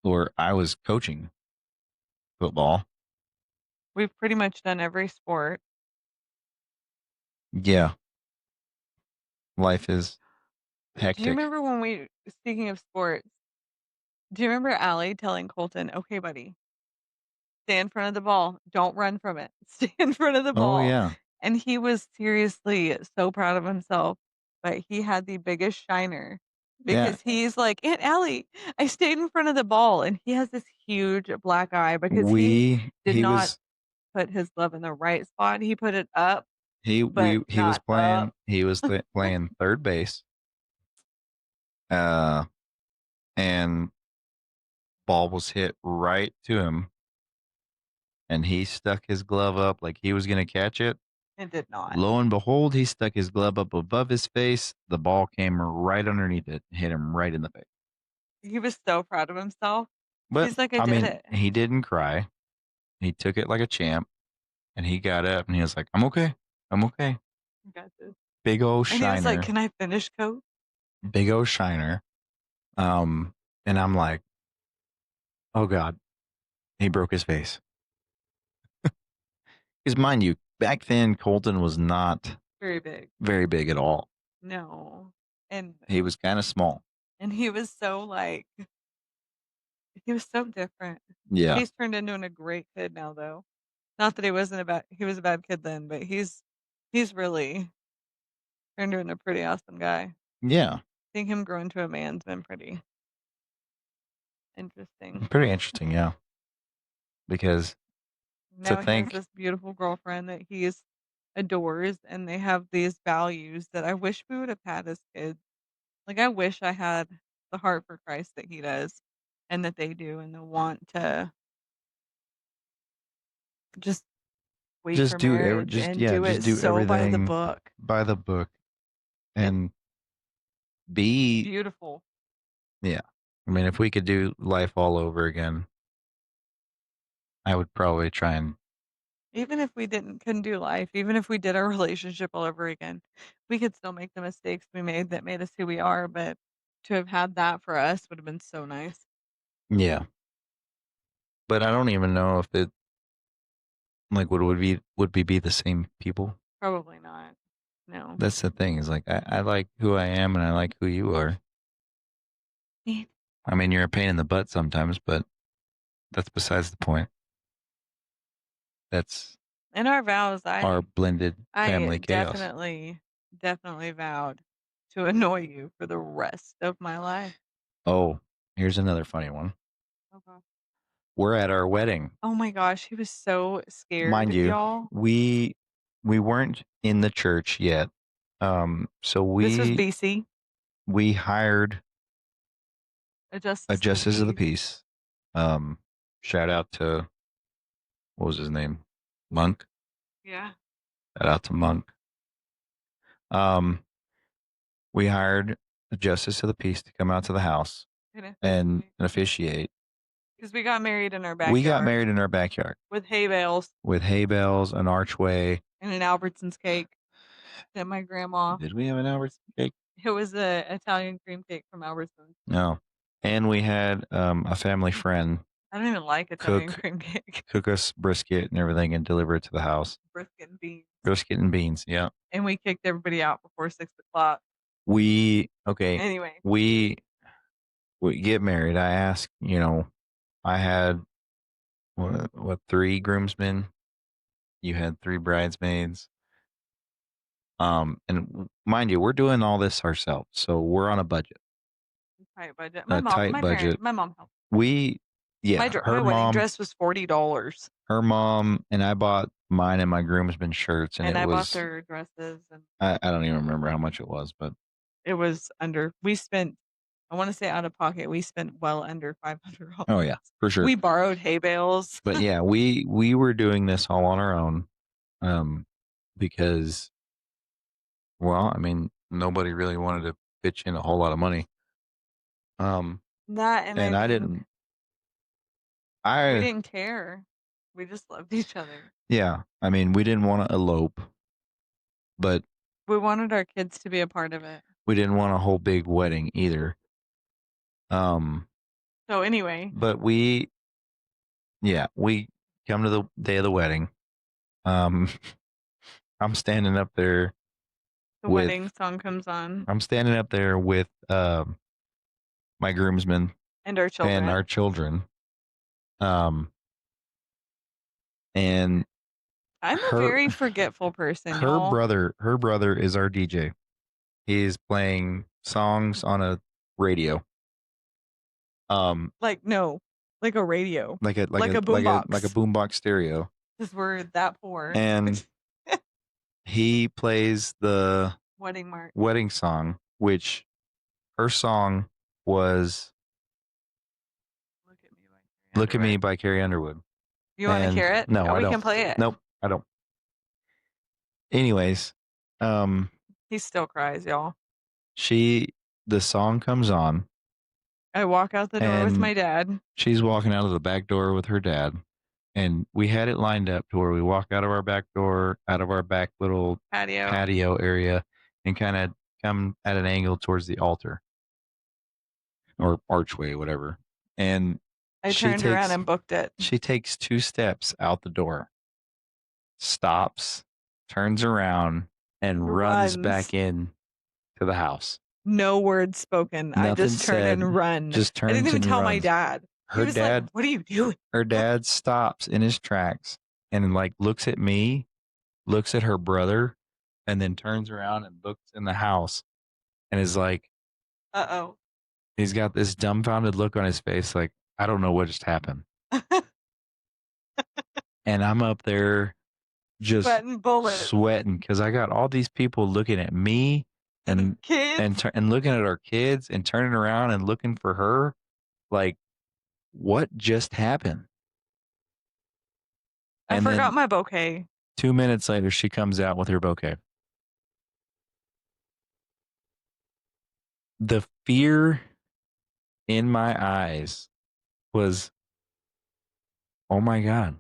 or I was coaching football. We've pretty much done every sport. Yeah, life is Do you hectic. remember when speaking of sports, do you remember Allie telling Colton, okay, buddy, stay in front of the ball. Don't run from it. Stay in front of the Oh ball. yeah, And he was seriously so proud of himself, but he had the biggest shiner yeah. because he's like, Aunt Allie, I stayed in front of the ball. And he has this huge black eye because he did He not was put his glove in the right spot. He put it up, but he was not up. playing third base. Uh, and ball was hit right to him, and he stuck his glove up like he was gonna catch it. It did not. Lo and behold, he stuck his glove up above his face. The ball came right underneath it, hit him right in the face. He was so proud of himself. But He's like, I I did mean, it. he didn't cry. He took it like a champ, and he got up and he was like, "I'm okay. I'm okay." Got this. big old And he was like, shiner, "Can I finish, coach?" big old shiner. Um, and I'm like, oh God, he broke his face. Because mind you, back then Colton was not Very big. very big at all. No. And He was kind of small. he was so, like he was so different. Yeah. He's turned into a great kid now, though. Not that he was a bad kid then, but he's really turned into a pretty awesome guy. Yeah. Seeing him grow into a man's been pretty interesting. Pretty interesting. Yeah. Because to Now he has think, this beautiful girlfriend that he's adores, and they have these values that I wish we would have had as kids. Like, I wish I had the heart for Christ that he does and that they do, and the want to just wait for marriage and do just it do so by the everything book. by the book It's and be, beautiful. yeah. I mean, if we could do life all over again, I would probably try and, Even if we couldn't do life, even if we did our relationship all over again, we could still make the mistakes we made that made us who we are, but to have had that for us would have been so nice. yeah. But I don't even know if it, like, would we be the same people? Probably not. No. That's the thing is like, I like who I am and I like who you are. Me I mean, you're a pain in the butt sometimes, but that's besides the point. That's In our vows, our blended I family chaos. definitely vowed to annoy you for the rest of my life. Oh, here's another funny one. Okay. We're at our wedding. Oh my gosh, he was so Mind scared, you, y'all. we weren't in the church yet. So This was BC, we hired a a justice of the justice of the peace. peace. Um, shout out to, what was his name? Monk. Yeah, Shout out to Monk. Um, we hired a justice of the peace to come out to the house and and officiate. officiate. Because we got married in our We got backyard married in our backyard with hay bales with hay bales, an archway. and an Albertsons cake that my grandma Did we have an Albert's cake? it was a Italian cream cake from Albertsons. No. And we had a family friend I don't even like Italian cook cream cake. cook us brisket and everything and deliver it to the house. Brisket and beans. Brisket and beans. Yeah. And we kicked everybody out before 6 o'clock. We okay. Anyway, We we get married. I asked, I had what three groomsmen. You had three bridesmaids. And mind you, we're doing all this ourselves, so we're on a budget, tight budget. a tight budget. My mom helped. We, yeah, My wedding dress was $40, her mom, and I bought mine and my groomsmen shirts, and and it I bought was, their dresses, and I don't even remember how much it was, but it was under. We spent, I want to say out of pocket, we spent well under $500. oh yeah, for sure. We borrowed hay bales. But yeah, we were doing this all on our own, um, because, well, I mean, nobody really wanted to pitch in a whole lot of money. That and I And I think didn't. we I didn't care. We just loved each other. Yeah, I mean, we didn't want to elope, but We wanted our kids to be a part of it. we didn't want a whole big wedding either. Um, So anyway, but we come to the day of the wedding. Um, I'm standing up there the with wedding song comes on, my groomsmen and our and our children. children. Um, and I'm a her very forgetful person, her y'all. brother is our DJ. He's playing songs on a radio. Like no, like a radio, Like like a a boombox. boombox stereo. Because we're that poor. And he plays the Wedding march. wedding song, which her song was Look at me, "Look at Me" Underwood. by Carrie Underwood. You want to And hear it? no, Oh, I we don't. can play it. Nope, I don't. Anyways, um, He still cries, y'all. she the song comes on, I walk out the door with and my dad. she's walking out of the back door with her dad, and we had it lined up to where we walk out of our back door, out of our back little Patio. patio area, and kind of come at an angle towards the altar or archway, whatever. And I she turned around takes and booked it. she takes 2 steps out the door, stops, turns around, and runs Runs. back in to the house. No words spoken. I Nothing just turn said, and run. just I didn't turns even and tell my runs. dad. He Her was like, dad "What are you doing?" her dad stops in his tracks and like looks at me, looks at her brother, and then turns around and looks in the house and is like, Uh-oh. he's got this dumbfounded look on his face, like, I don't know what just happened. And I'm up there just Sweating bullets. sweating because I got all these people looking at me And and kids. and looking at our kids and turning around and looking for her. Like, what just happened? I And forgot then my bouquet. 2 minutes later, she comes out with her bouquet. The fear in my eyes was, oh my God.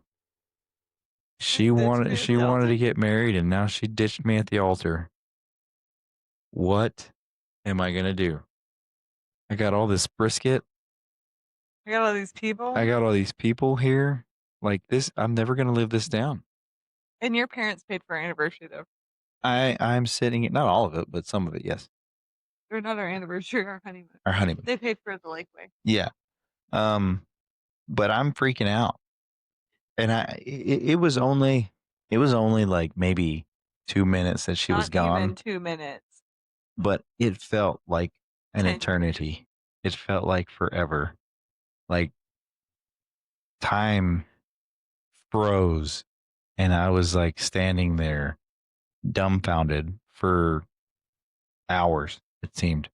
Just ditched me at She the wanted altar. to get married and now she ditched me at the altar. What am I gonna do? I got all this brisket. I got all these I people. got all these people here. Like this, I'm never gonna live this down. And your parents paid for our anniversary, though. I'm sitting not all of it, but some of it, yes. Or not our anniversary, our honeymoon. Our honeymoon. They paid for the Lakeway. Yeah. Um, but I'm freaking out. And it was only like maybe 2 minutes that she was Not even gone, 2 minutes. but it felt like an 10 years. eternity. It felt like forever. Like time froze and I was like standing there dumbfounded for hours, it seemed.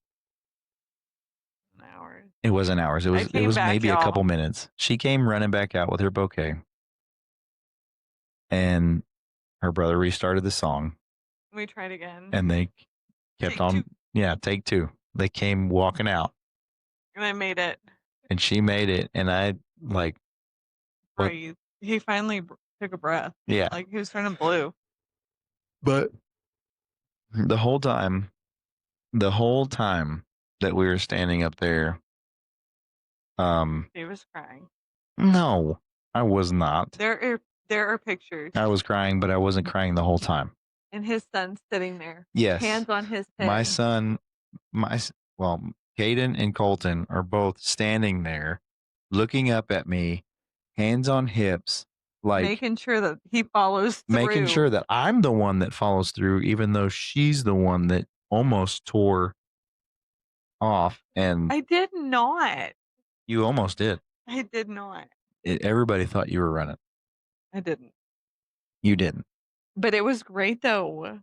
Hours. It wasn't hours. I It came was back, maybe a couple y'all. minutes. She came running back out with her bouquet and her brother restarted the song We tried again. and they kept Take two. on, yeah, take 2. They came walking out And I made it. and she made it and I like what Breathe. He finally took a breath. yeah. Like he was turning blue. But the whole time, the whole time that we were standing up there, He was crying. no, I was not. There are pictures. I was crying, but I wasn't crying the whole time. And his son sitting there, Yes. hands on his My head. son, well, Caden and Colton are both standing there looking up at me, hands on hips, like Making sure that he follows making through. sure that I'm the one that follows through, even though she's the one that almost tore off. And I did not. you almost did. I did not. Everybody thought you were running. I didn't. You didn't. But it was great though.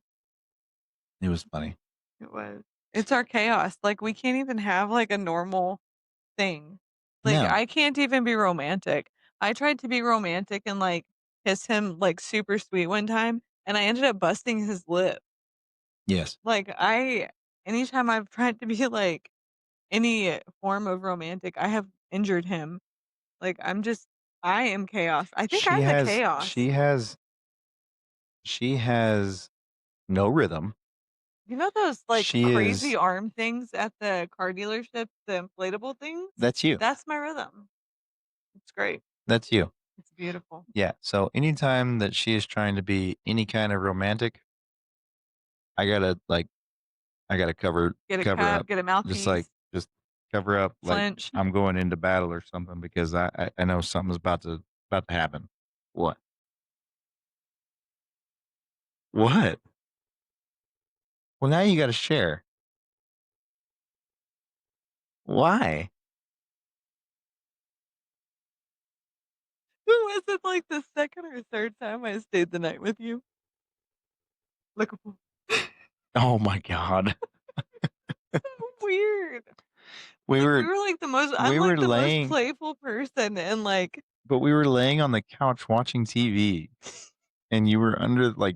It was funny. It was. It's our chaos. Like we can't even have like a normal thing. Like No. I can't even be romantic. I tried to be romantic and like kiss him like super sweet one time and I ended up busting his lip. Yes. Like anytime I've tried to be like any form of romantic, I have injured him. Like I am chaos. I think She I'm the has chaos. she has she has no rhythm. You know those like She crazy is arm things at the car dealership, the inflatable things? That's you. That's my rhythm. It's great. That's you. It's beautiful. Yeah. So anytime that she is trying to be any kind of romantic, I gotta like I gotta Get a cover cup, up. get a Just mouthpiece, like just cover up like flinch. I'm going into battle or something because I know something's about to happen. What? What? Well now you gotta share. Why? Who was it like the second or third time I stayed the night with you? Look Oh my god. weird. We Like we were were like the most I'm we were like the most laying playful person and but we were laying on the couch watching TV and you were under like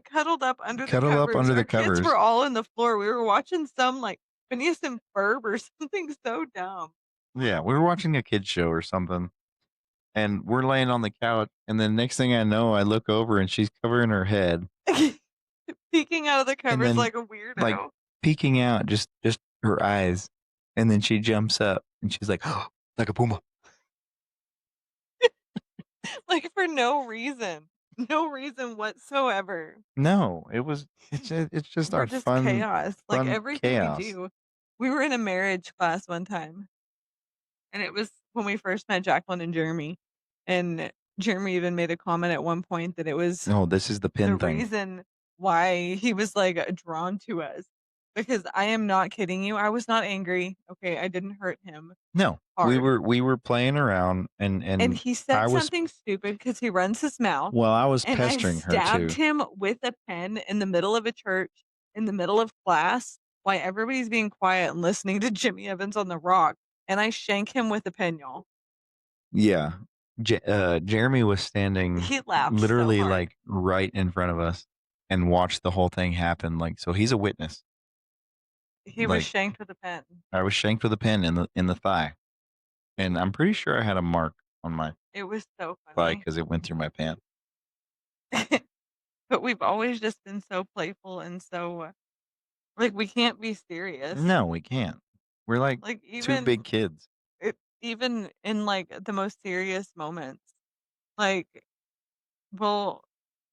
cuddled up under the cuddled up covers. under the Our kids were covers. all in the floor. We were watching some like Phineas and Ferb or something so dumb. Yeah, we were watching a kids show or something. and we're laying on the couch, and then next thing I know, I look over and she's covering her head, Peeking out of the and covers then like a like weirdo. peeking out just her eyes, and then she jumps up and she's like, like a puma. Like, for no reason. No reason whatsoever. No, it's just We're our just chaos. Like, fun everything we chaos. do. We were in a marriage class one time, and it was when we first met Jacqueline and Jeremy, and Jeremy even made a comment at one point that it was No, this is the the pin thing. reason why he was, like, drawn to us, because I am not kidding you, I was not angry, okay, I didn't hurt him No, hard, we were playing around, and and he I said was something stupid because he runs his mouth, well, I was and I pestering her stabbed too. him with a pen in the middle of a church, in the middle of class, while everybody's being quiet and listening to Jimmy Evans on the Rock, and I shank him with a pen, y'all. Yeah. Jeremy was standing He laughed so literally, hard. like, right in front of us and watched the whole thing happen, like, so he's a witness. He was Like, shanked with a pen. I was shanked with a pin in the thigh, and I'm pretty sure I had a mark on my It was so thigh funny. because it went through my pant. But we've always just been so playful and so, like, we can't be serious. No, we can't. We're like Like, 2 big even kids. even in, like, the most serious moments, like, we'll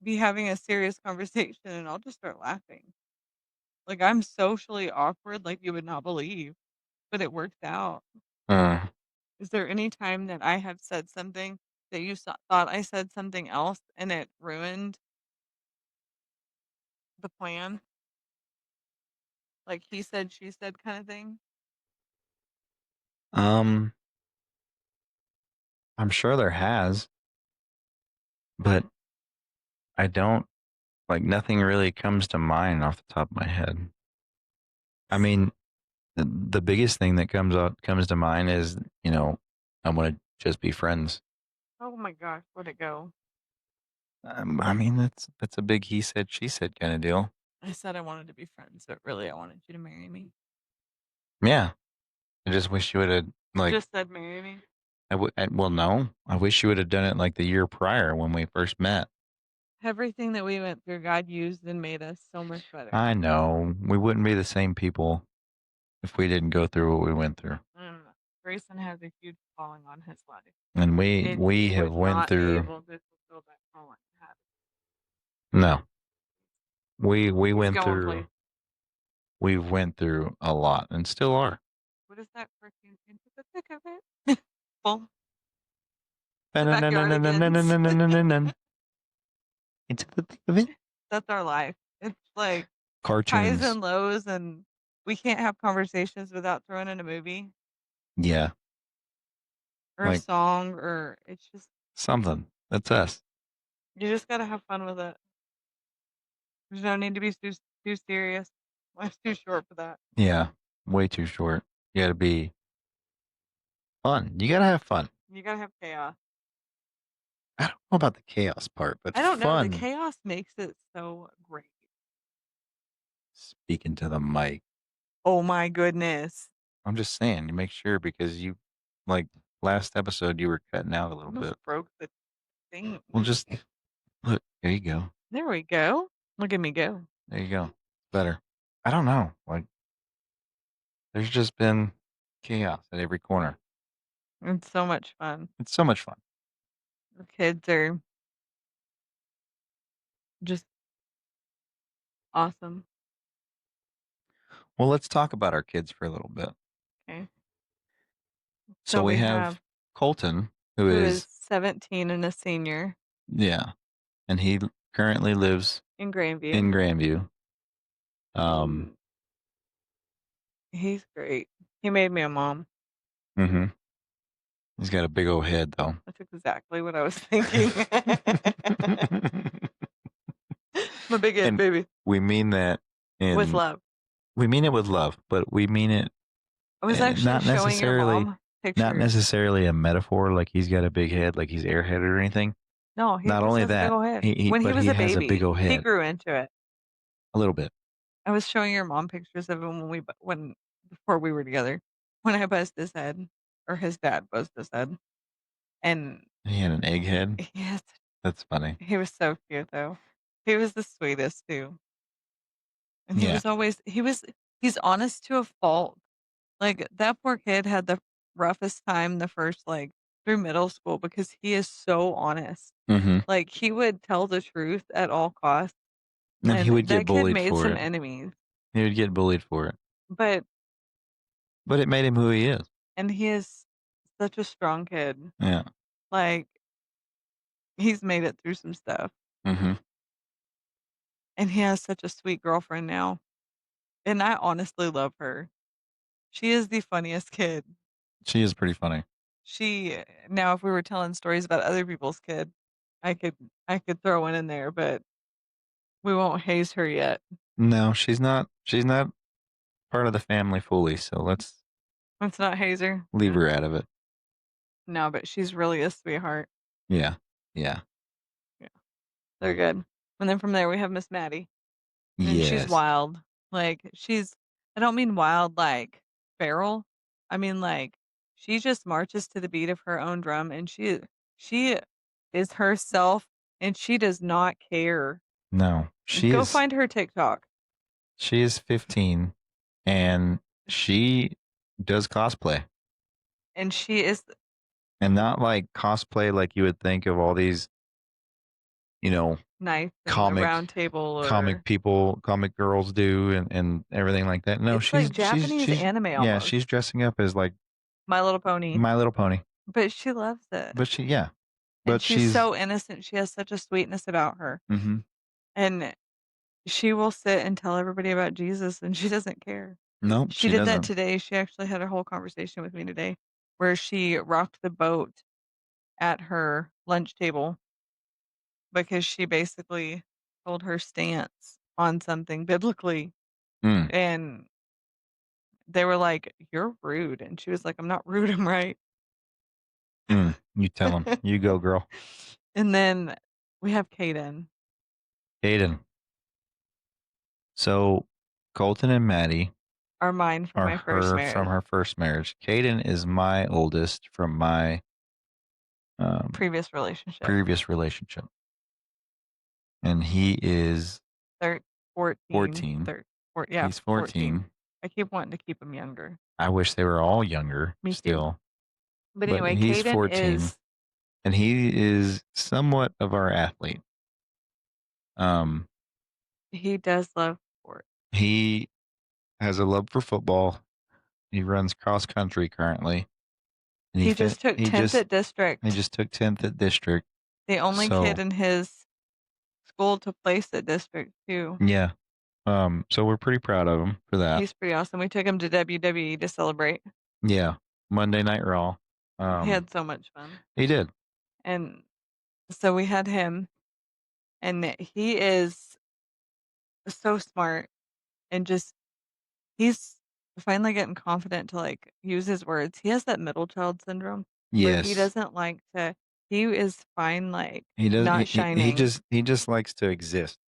be having a serious conversation and I'll just start laughing. Like, I'm socially awkward like you would not believe, but it worked out. Uh, Is there any time that I have said something that you thought I said something else and it ruined the plan? Like, he said, she said kinda thing? um, I'm sure there has, but I don't like, nothing really comes to mind off the top of my head. I mean, the biggest thing that comes to mind is, I wanna just be friends. Oh my gosh, where'd it go? I mean, that's a big he said, she said kinda deal. I said I wanted to be friends, but really I wanted you to marry me. Yeah. I just wish you would've, You like, just said marry me? well, no. I wish you would've done it, like, the year prior when we first met. Everything that we went through, God used and made us so much better. I know. We wouldn't be the same people if we didn't go through what we went through. Mm. Grayson has a huge calling on his life, And and we he have would went not be through able to fulfill that calling. no. We He's went going through places. we've went through a lot and still are. What is that cartoon? Into the thick of it. Well, the backyardigans. Into the thick of it. That's our life. It's like highs Cartoons. and lows, and we can't have conversations without throwing in a movie Yeah. or a Like song, or it's just something. That's us. you just gotta have fun with it. There's no need to be too serious. Life's too short for that. Yeah. Way too short. You gotta be fun. You gotta have fun. You gotta have chaos. I don't know about the chaos part, but I don't know, the fun. chaos makes it so great. Speaking to the mic. Oh my goodness. I'm just saying, you make sure because like last episode, you were cutting out a little Almost bit. broke the thing. Well, just look. There you go. There we go. Look at me go. There you go. Better. I don't know. Like, there's just been chaos at every corner. It's so much fun. It's so much fun. The kids are just awesome. Well, let's talk about our kids for a little bit. Okay. So So we we have have Colton, who who is is, 17 and a senior yeah, and he currently lives in Grandview. in Grandview. Um, He's great. He made me a mom. hmm he's got a big old head though. That's exactly what I was thinking. My big head, And baby. we mean that With in love. we mean it with love, but we mean it I was actually showing your mom not pictures. necessarily a metaphor like he's got a big head, like he's airheaded or anything. No, he Not just only has a big that, old head. he When he but was he a has a big baby, old he head, grew into it. a little bit. I was showing your mom pictures of him when before we were together. When I buzzed his head, or his dad buzzed his head, and He had an egghead? Yes, That's funny. he was so cute, though. He was the sweetest, too, and Yeah. he's honest to a fault. Like, that poor kid had the roughest time the first, like, through middle school because he is so honest. Mhm. Like, he would tell the truth at all costs, And he and would get that kid bullied made for some it. enemies, He would get bullied for it. but But it made him who he is. and he is such a strong kid. Yeah. Like, he's made it through some stuff, Mhm. and he has such a sweet girlfriend now, and I honestly love her. She is the funniest kid. She is pretty funny. She Now if we were telling stories about other people's kid, I could I could throw one in there, but we won't haze her yet. No, she's not part of the family fully, so let's Let's not haze her. leave her out of it. No, but she's really a sweetheart. Yeah. Yeah. Yeah, they're good. And then from there, we have Miss Maddie, and she's Yes. wild. Like, I don't mean wild like feral. I mean, like, she just marches to the beat of her own drum, and she is herself, and she does not care. No. Go find her TikTok, She is 15 and she does cosplay. and she is And not like cosplay like you would think of all these, you know, nice in the comic round table, comic or people, comic girls do and everything like that. No, it's like Japanese anime yeah, almost. she's dressing up as like My Little Pony, My Little Pony. but she loves it, But she yeah, and but she's she's so innocent. She has such a sweetness about her, mhm. and she will sit and tell everybody about Jesus, and she doesn't care. Nope, She she did that doesn't. today. She actually had a whole conversation with me today where she rocked the boat at her lunch table because she basically told her stance on something biblically, Mm, and they were like, "You're rude." And she was like, "I'm not rude, I'm right." you tell him. You go, girl. And then we have Kaden, Aiden. So Colton and Maddie are mine from are my first her from marriage, her first marriage. Caden is my oldest from my um, previous relationship. previous relationship, and he is Thir 14, 14. yeah, He's 14. 14. I keep wanting to keep him younger. I wish they were all younger Me too. still, But but anyway, he's Caden 14, is and he is somewhat of our athlete. Um, he does love sport. he has a love for football. He runs cross country currently, and He just took 10th at he district, just took 10th at district. the only kid So in his school to place at district too. yeah, so we're pretty proud of him for that. He's pretty awesome. We took him to WWE to celebrate. Yeah, Monday Night Raw. He Um, had so much fun. he did. And so we had him, and he is so smart, and just he's finally getting confident to, like, use his words. He has that middle child syndrome where he Yes, doesn't like to he is fine, like, he does. not shining, He just likes to exist.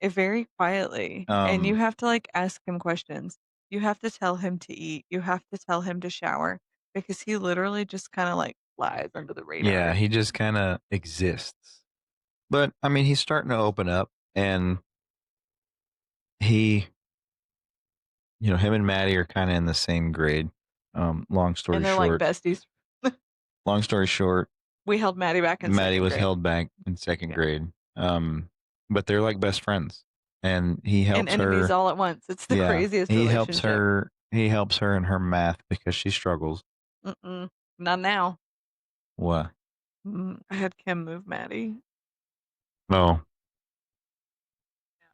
very quietly, and you Um, have to, like, ask him questions. You have to tell him to eat. You have to tell him to shower because he literally just kinda, like, flies under the yeah, radar. he just kind of exists. But I mean, he's starting to open up, and he, him and Maddie are kind of in the same grade. Long And story they're like short, besties. long story short, We held Maddie back in Maddie 2nd was grade. held back in second Yeah. grade. But they're like best friends, and he And helps enemies her. all at once. It's the Yeah, craziest he helps relationship. her. He helps her in her math because she struggles. Mm-mm. Not now. What? I had Kim move Maddie. Oh,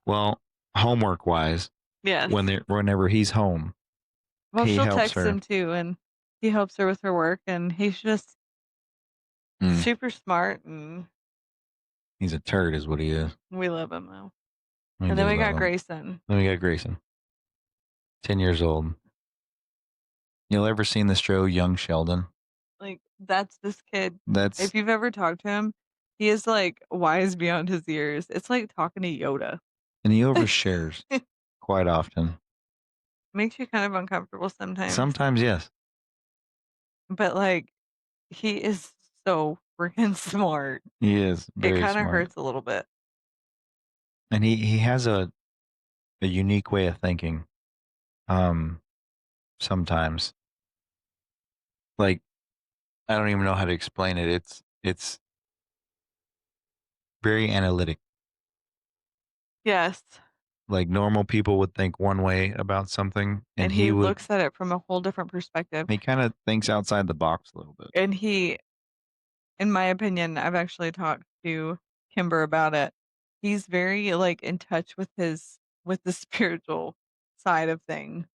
well, homework wise, Yes. whenever he's home, Well, he she'll helps text her. him too, and he helps her with her work, and he's just Mm, super smart, and he's a turd, is what he is. we love him though. We And then do we love got him. Grayson. Then we got Grayson, 10 years old. You'll ever seen the show Young Sheldon? Like, that's this kid. That's If you've ever talked to him, he is like wise beyond his years. It's like talking to Yoda. and he overshares quite often. Makes you kind of uncomfortable sometimes. Sometimes, yes. But like he is so freaking smart. He is It very kinda smart, hurts a little bit. and he has a unique way of thinking. Um, sometimes, like I don't even know how to explain it. It's very analytic. Yes, Like normal people would think one way about something, and and he looks at it from a whole different perspective, he kind of thinks outside the box a little bit. and he in my opinion, I've actually talked to Kimber about it. He's very, like, in touch with the spiritual side of things.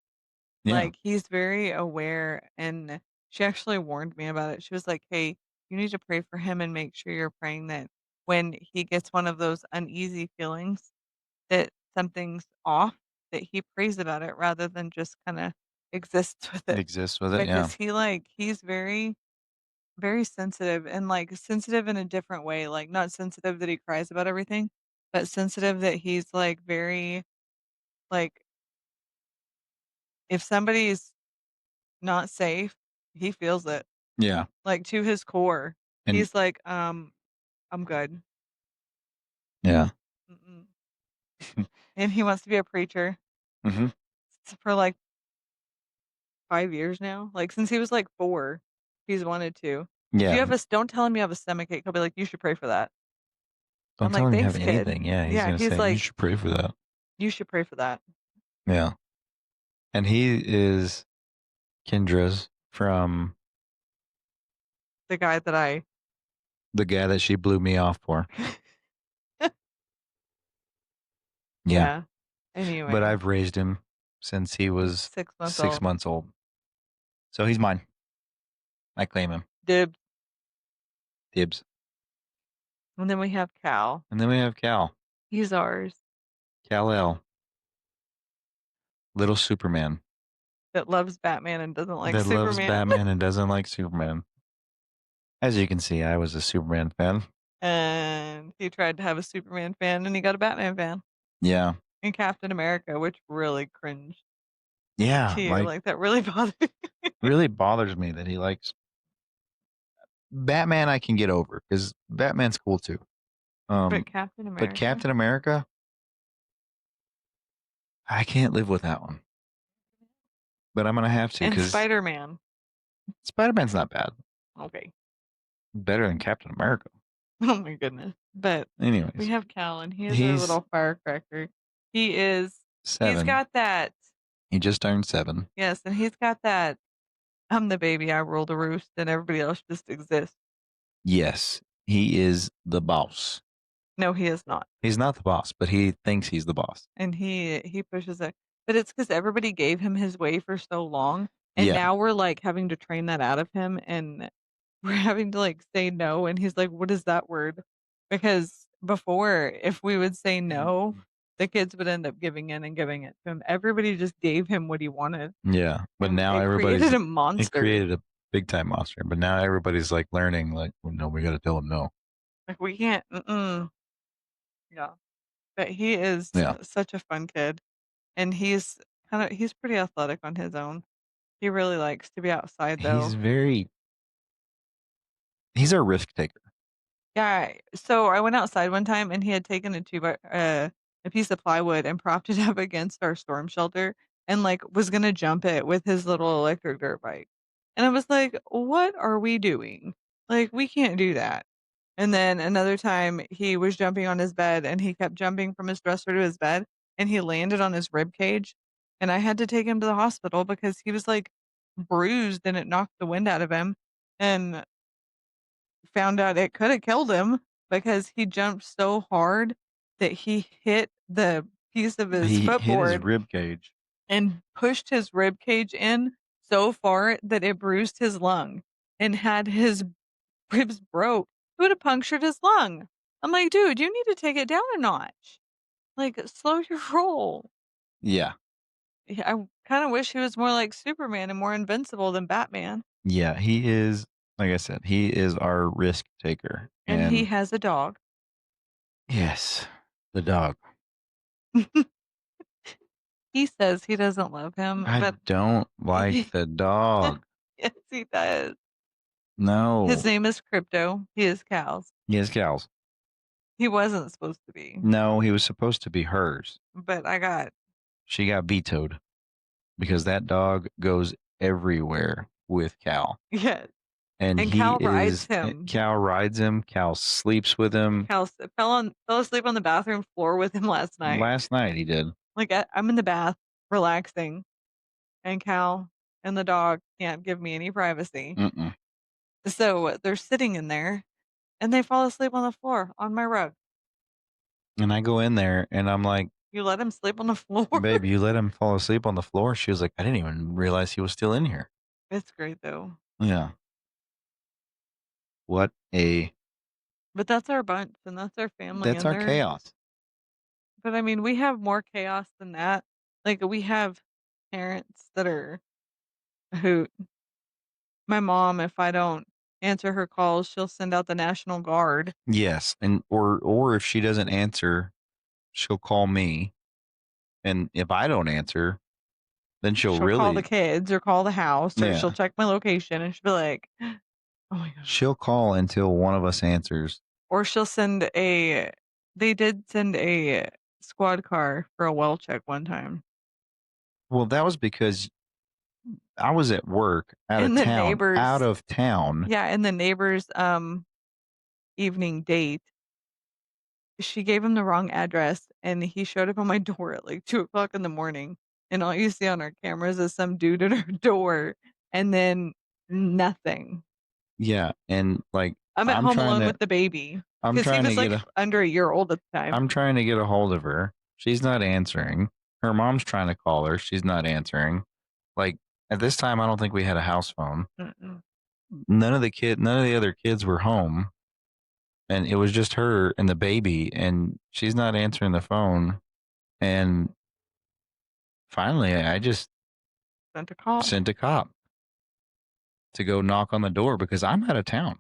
Yeah, Like, he's very aware, and she actually warned me about it. She was like, "Hey, you need to pray for him and make sure you're praying that when he gets one of those uneasy feelings that something's off, that he prays about it rather than just kinda exists with it." exists with it. Yeah, Because he's very, very sensitive and, like, sensitive in a different way, like, not sensitive that he cries about everything, but sensitive that he's, like, very, like, if somebody's not safe, he feels it. yeah, Like, to his core. and He's like, I'm good. yeah, Mm-mm." And he wants to be a preacher hmm for, like, 5 years now. Like, since he was, like, 4, he's wanted to. If you yeah. have a s don't tell him you have a stomachache, he'll be like, "You should pray for that." Don't I'm tell like, him you have "Thanks, kid." anything. Yeah, he's Yeah, gonna he's say you like, should pray for that. "You should pray for that." Yeah, and he is Kendra's from The guy that I the guy that she blew me off for. Yeah, Yeah. but Anyway, I've raised him since he was 6 months 6 old. months old, so he's mine. I claim him. Dibs. Dibs. And then we have Cal. And then we have Cal. He's ours, Kal-El, little Superman that loves Batman and doesn't like that loves Superman. Batman and doesn't like Superman. As you can see, I was a Superman fan. And he tried to have a Superman fan, and he got a Batman fan. Yeah. And Captain America, which really cringed Yeah, to you, like, like, that really bothered you. really bothers me that he likes Batman. I can get over because Batman's cool too. But Um, Captain but America Captain America, I can't live with that one. But I'm gonna have to and because Spider-Man. Spider-Man's not bad. Okay. Better than Captain America. Oh my goodness. But we Anyways, have Cal, and he is our he's little firecracker. He is he's 7. got that He just turned 7. yes, and he's got that, "I'm the baby, I rule the roost, and everybody else just exists." Yes, he is the boss. No, he is not. He's not the boss, but he thinks he's the boss. And he pushes it. But it's because everybody gave him his way for so long, and Yeah. now we're, like, having to train that out of him, and we're having to, like, say no, and he's like, "What is that word?" Because before, if we would say no, the kids would end up giving in and giving it to him. Everybody just gave him what he wanted, Yeah, but and now it everybody's created a it monster. created a big time monster, but now everybody's, like, learning, like, "Well, no, we gotta tell him no." Like, we can't yeah. But he is Yeah. such a fun kid, and he's pretty athletic on his own. He really likes to be outside, He's though. very he's a risk taker. Yeah, so I went outside one time and he had taken a piece of plywood and propped it up against our storm shelter and, like, was gonna jump it with his little electric dirt bike. And I was like, "What are we doing? Like, we can't do that." And then another time he was jumping on his bed and he kept jumping from his dresser to his bed and he landed on his rib cage, and I had to take him to the hospital because he was, like, bruised and it knocked the wind out of him, and found out it coulda killed him because he jumped so hard that he hit the piece of his He hit his footboard rib cage. and pushed his rib cage in so far that it bruised his lung and had his ribs broke. It would have punctured his lung. I'm like, "Dude, you need to take it down a notch. Like, slow your roll." Yeah. Yeah, I kinda wish he was more like Superman and more invincible than Batman. Yeah, he is like I said, he is our risk taker, And he and has a dog. yes, the dog. He says he doesn't love him, I but don't like he the dog. yes, he does. His No. name is Crypto. He is Cal's. He has cows. He wasn't supposed to be, No, he was supposed to be hers. but I got She got vetoed because that dog goes everywhere with Cal. yeah, And and he Cal rides is him. Cal rides him, Cal sleeps with him. Fell asleep on the bathroom floor with him last night. Last night he did. Like, I'm in the bath relaxing, and Cal and the dog can't give me any privacy. Mm-mm. So they're sitting in there, and they fall asleep on the floor on my rug. And I go in there and I'm like, You let him sleep on the floor? babe, you let him fall asleep on the floor? She was like, I didn't even realize he was still in here. It's great though. Yeah. What a But that's our bunch and that's our family That's and our they're chaos. but I mean, we have more chaos than that. Like we have parents that are a hoot. My mom, if I don't answer her calls, she'll send out the National Guard. Yes. And or if she doesn't answer, she'll call me. And if I don't answer, then she'll She'll call the really kids or call the house or she'll yeah. check my location and she'll be like, "Oh my god." She'll call until one of us answers. Or she'll send a they did send a squad car for a well check one time. Well, that was because I was at work And the out neighbors of town. yeah, and the neighbors evening date, she gave him the wrong address and he showed up on my door at like 2 o'clock in the morning. And all you see on our cameras is some dude at her door and then nothing. Yeah, and like I'm at I'm home trying alone to with the baby I'm because he trying to was get like a under a year old at the time. I'm trying to get a hold of her. She's not answering. Her mom's trying to call her. She's not answering. Like at this time I don't think we had a house phone. Mm-mm. None of the other kids were home and it was just her and the baby and she's not answering the phone and finally I just Sent a call. sent a cop to go knock on the door because I'm out of town.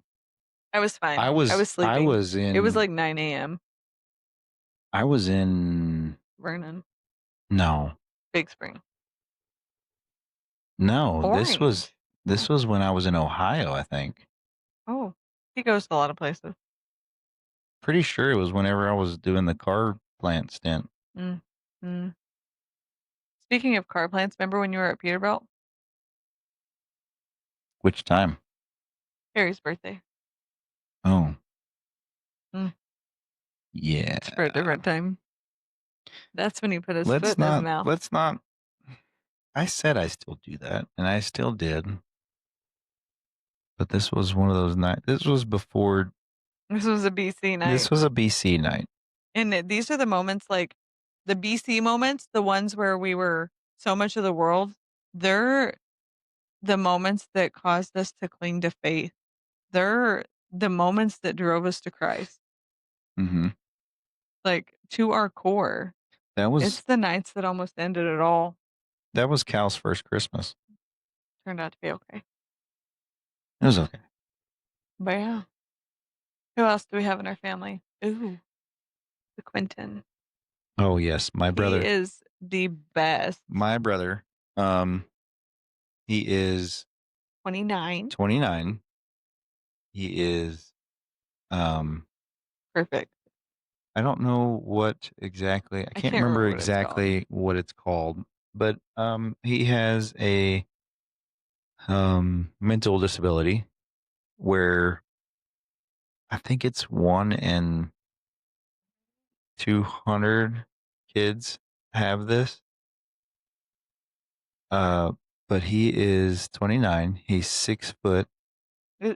I was fine. I was I sleeping. was It was in like 9 a.m. I was in Vernon, no. Big Spring, No, Orange. this was when I was in Ohio, I think. Oh, he goes to a lot of places. Pretty sure it was whenever I was doing the car plant stint. Mm. Mm. Speaking of car plants, remember when you were at Peterbilt? Which time? Harry's birthday. Oh, Mm. yeah. It's for a different time. That's when he put his foot in his mouth. Let's not I said I still do that and I still did. But this was one of those nights. This was a BC This night. was a BC night. And these are the moments like the BC moments, the ones where we were so much of the world, they're the moments that caused us to cling to faith. They're the moments that drove us to Christ, Mhm. like to our core. That It's was the nights that almost ended it all. Cal's first Christmas. Turned out to be okay. It was okay. But yeah. Who else do we have in our family? Ooh, the Quentin. Oh yes, He is the best. my brother. Um, he is 29. 29. He is um Perfect. I don't know what exactly. I I can't can't remember remember what it's called. exactly what it's called, but he has a mental disability where I think it's 1 in 200 kids have this. Uh but he is 29. He's 6 foot.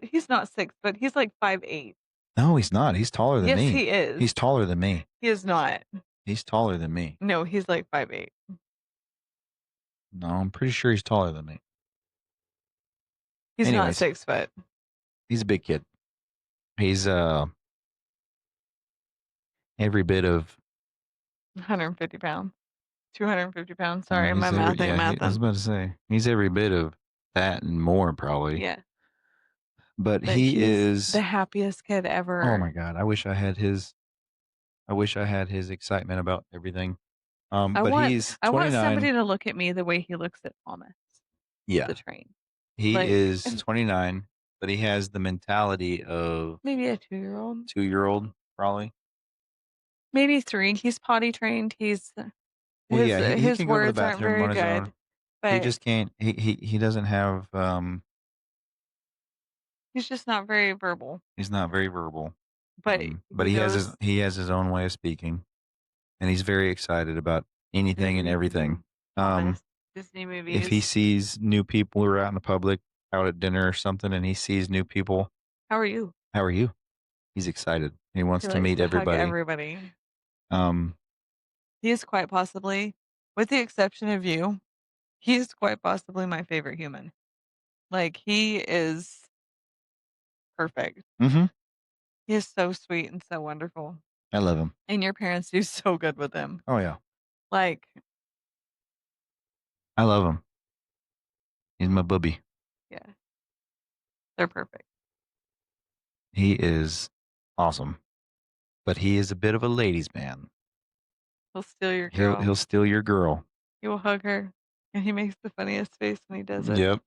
He's not 6, but he's like 5'8". No, he's not. He's taller than Yes, me. he is. He's taller than me. He is not. He's taller than me. No, he's like 5'8". No, I'm pretty sure he's taller than me. He's not Anyways, 6 foot. he's a big kid. He's every bit of 150 pounds. 250 pounds. Sorry, my he's every math ain't yeah, I was mathing. about to say he's every bit of that and more probably. Yeah, But but he he's the is happiest kid oh my ever. god, I wish I had his excitement about everything. I But want he's I want 29. somebody to look at me the way he looks at Thomas, Yeah. the train. He Like, is 29 but he has the mentality of Maybe a 2-year-old. 2-year-old, probably. Maybe 3. He's potty trained. Well, yeah, he His can go to the words aren't bathroom very on his own. good, He but just can't. He doesn't have. he's just not very verbal. He's not very verbal. But But he knows he has his own way of speaking, and he's very excited about anything and everything. everything. Um, Thomas, Disney if he movies. sees new people who are out in the public, out at dinner or something, and he sees new people, How are you? how are you? He's excited. He wants He to likes meet to hug everybody. everybody. Um, He is quite possibly, with the exception of you, he is quite possibly my favorite human. Like, he is perfect. mhm, He is so sweet and so wonderful, I love him. and your parents do so good with him. Oh yeah, Like, I love him. He's my bubby. yeah, they're perfect. He is awesome, but he is a bit of a ladies' man. He'll steal your girl. He'll steal your girl. He will hug her, and he makes the funniest face when he does it. Yep.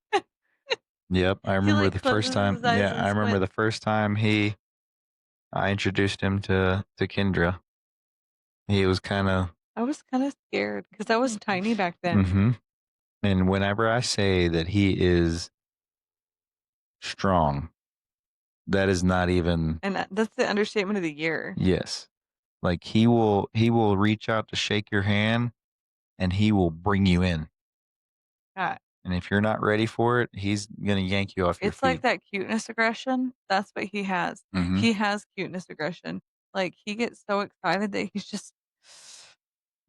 Yep, I He, remember like, the first closes time. his eyes Yeah, and I remember the squints. first time I introduced him to Kendra. He was kind of I was kinda scared scared because I was tiny back then, hmm. And whenever I say that he is strong, that is not even and that's the understatement of the year. yes. Like he will reach out to shake your hand and he will bring you in. Yeah. And if you're not ready for it, he's gonna yank you off your It's like feet. that cuteness aggression, that's what he has. Hmm. He has cuteness aggression. Like, he gets so excited that he's just,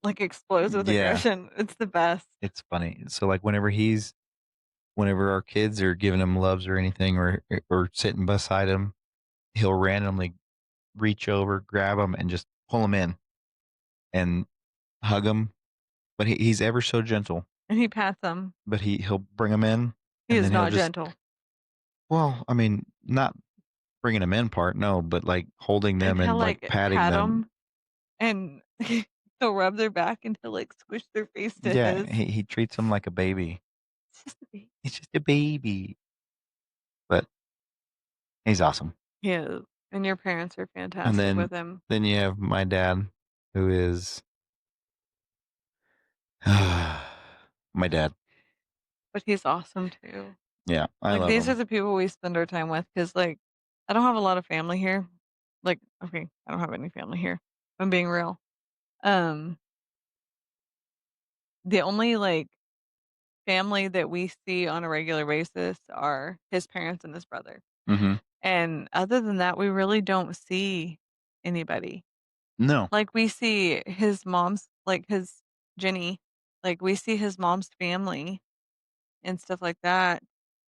like, explodes with Yeah, aggression. It's the best. it's funny. So like whenever our kids are giving him loves or anything or sitting beside him, he'll randomly reach over, grab him, and just pull him in and hug him. But he's ever so gentle. And he pats him. But he'll bring him in, He and is then he'll not just gentle. well, I mean, not bringing them in part, no, but like holding And them he'll, and like like, patting pat them. them, and he'll rub their back and he'll, like, squish their face to Yeah, his. he treats them like a baby. It's just a baby. He's just a baby, but he's awesome. He is. And your parents are And fantastic with him, then you have my dad, who is my dad. but he's awesome too. Yeah, I Like, love these are him. the people we spend our time with, cause like, I don't have a lot of family here. Like, okay, I don't have any family here, if I'm being real. Um, the only, like, family that we see on a regular basis are his parents and his brother, Hmm. and other than that, we really don't see anybody. No, Like, we see his mom's like, his Jenny, like, we see his mom's family and stuff like that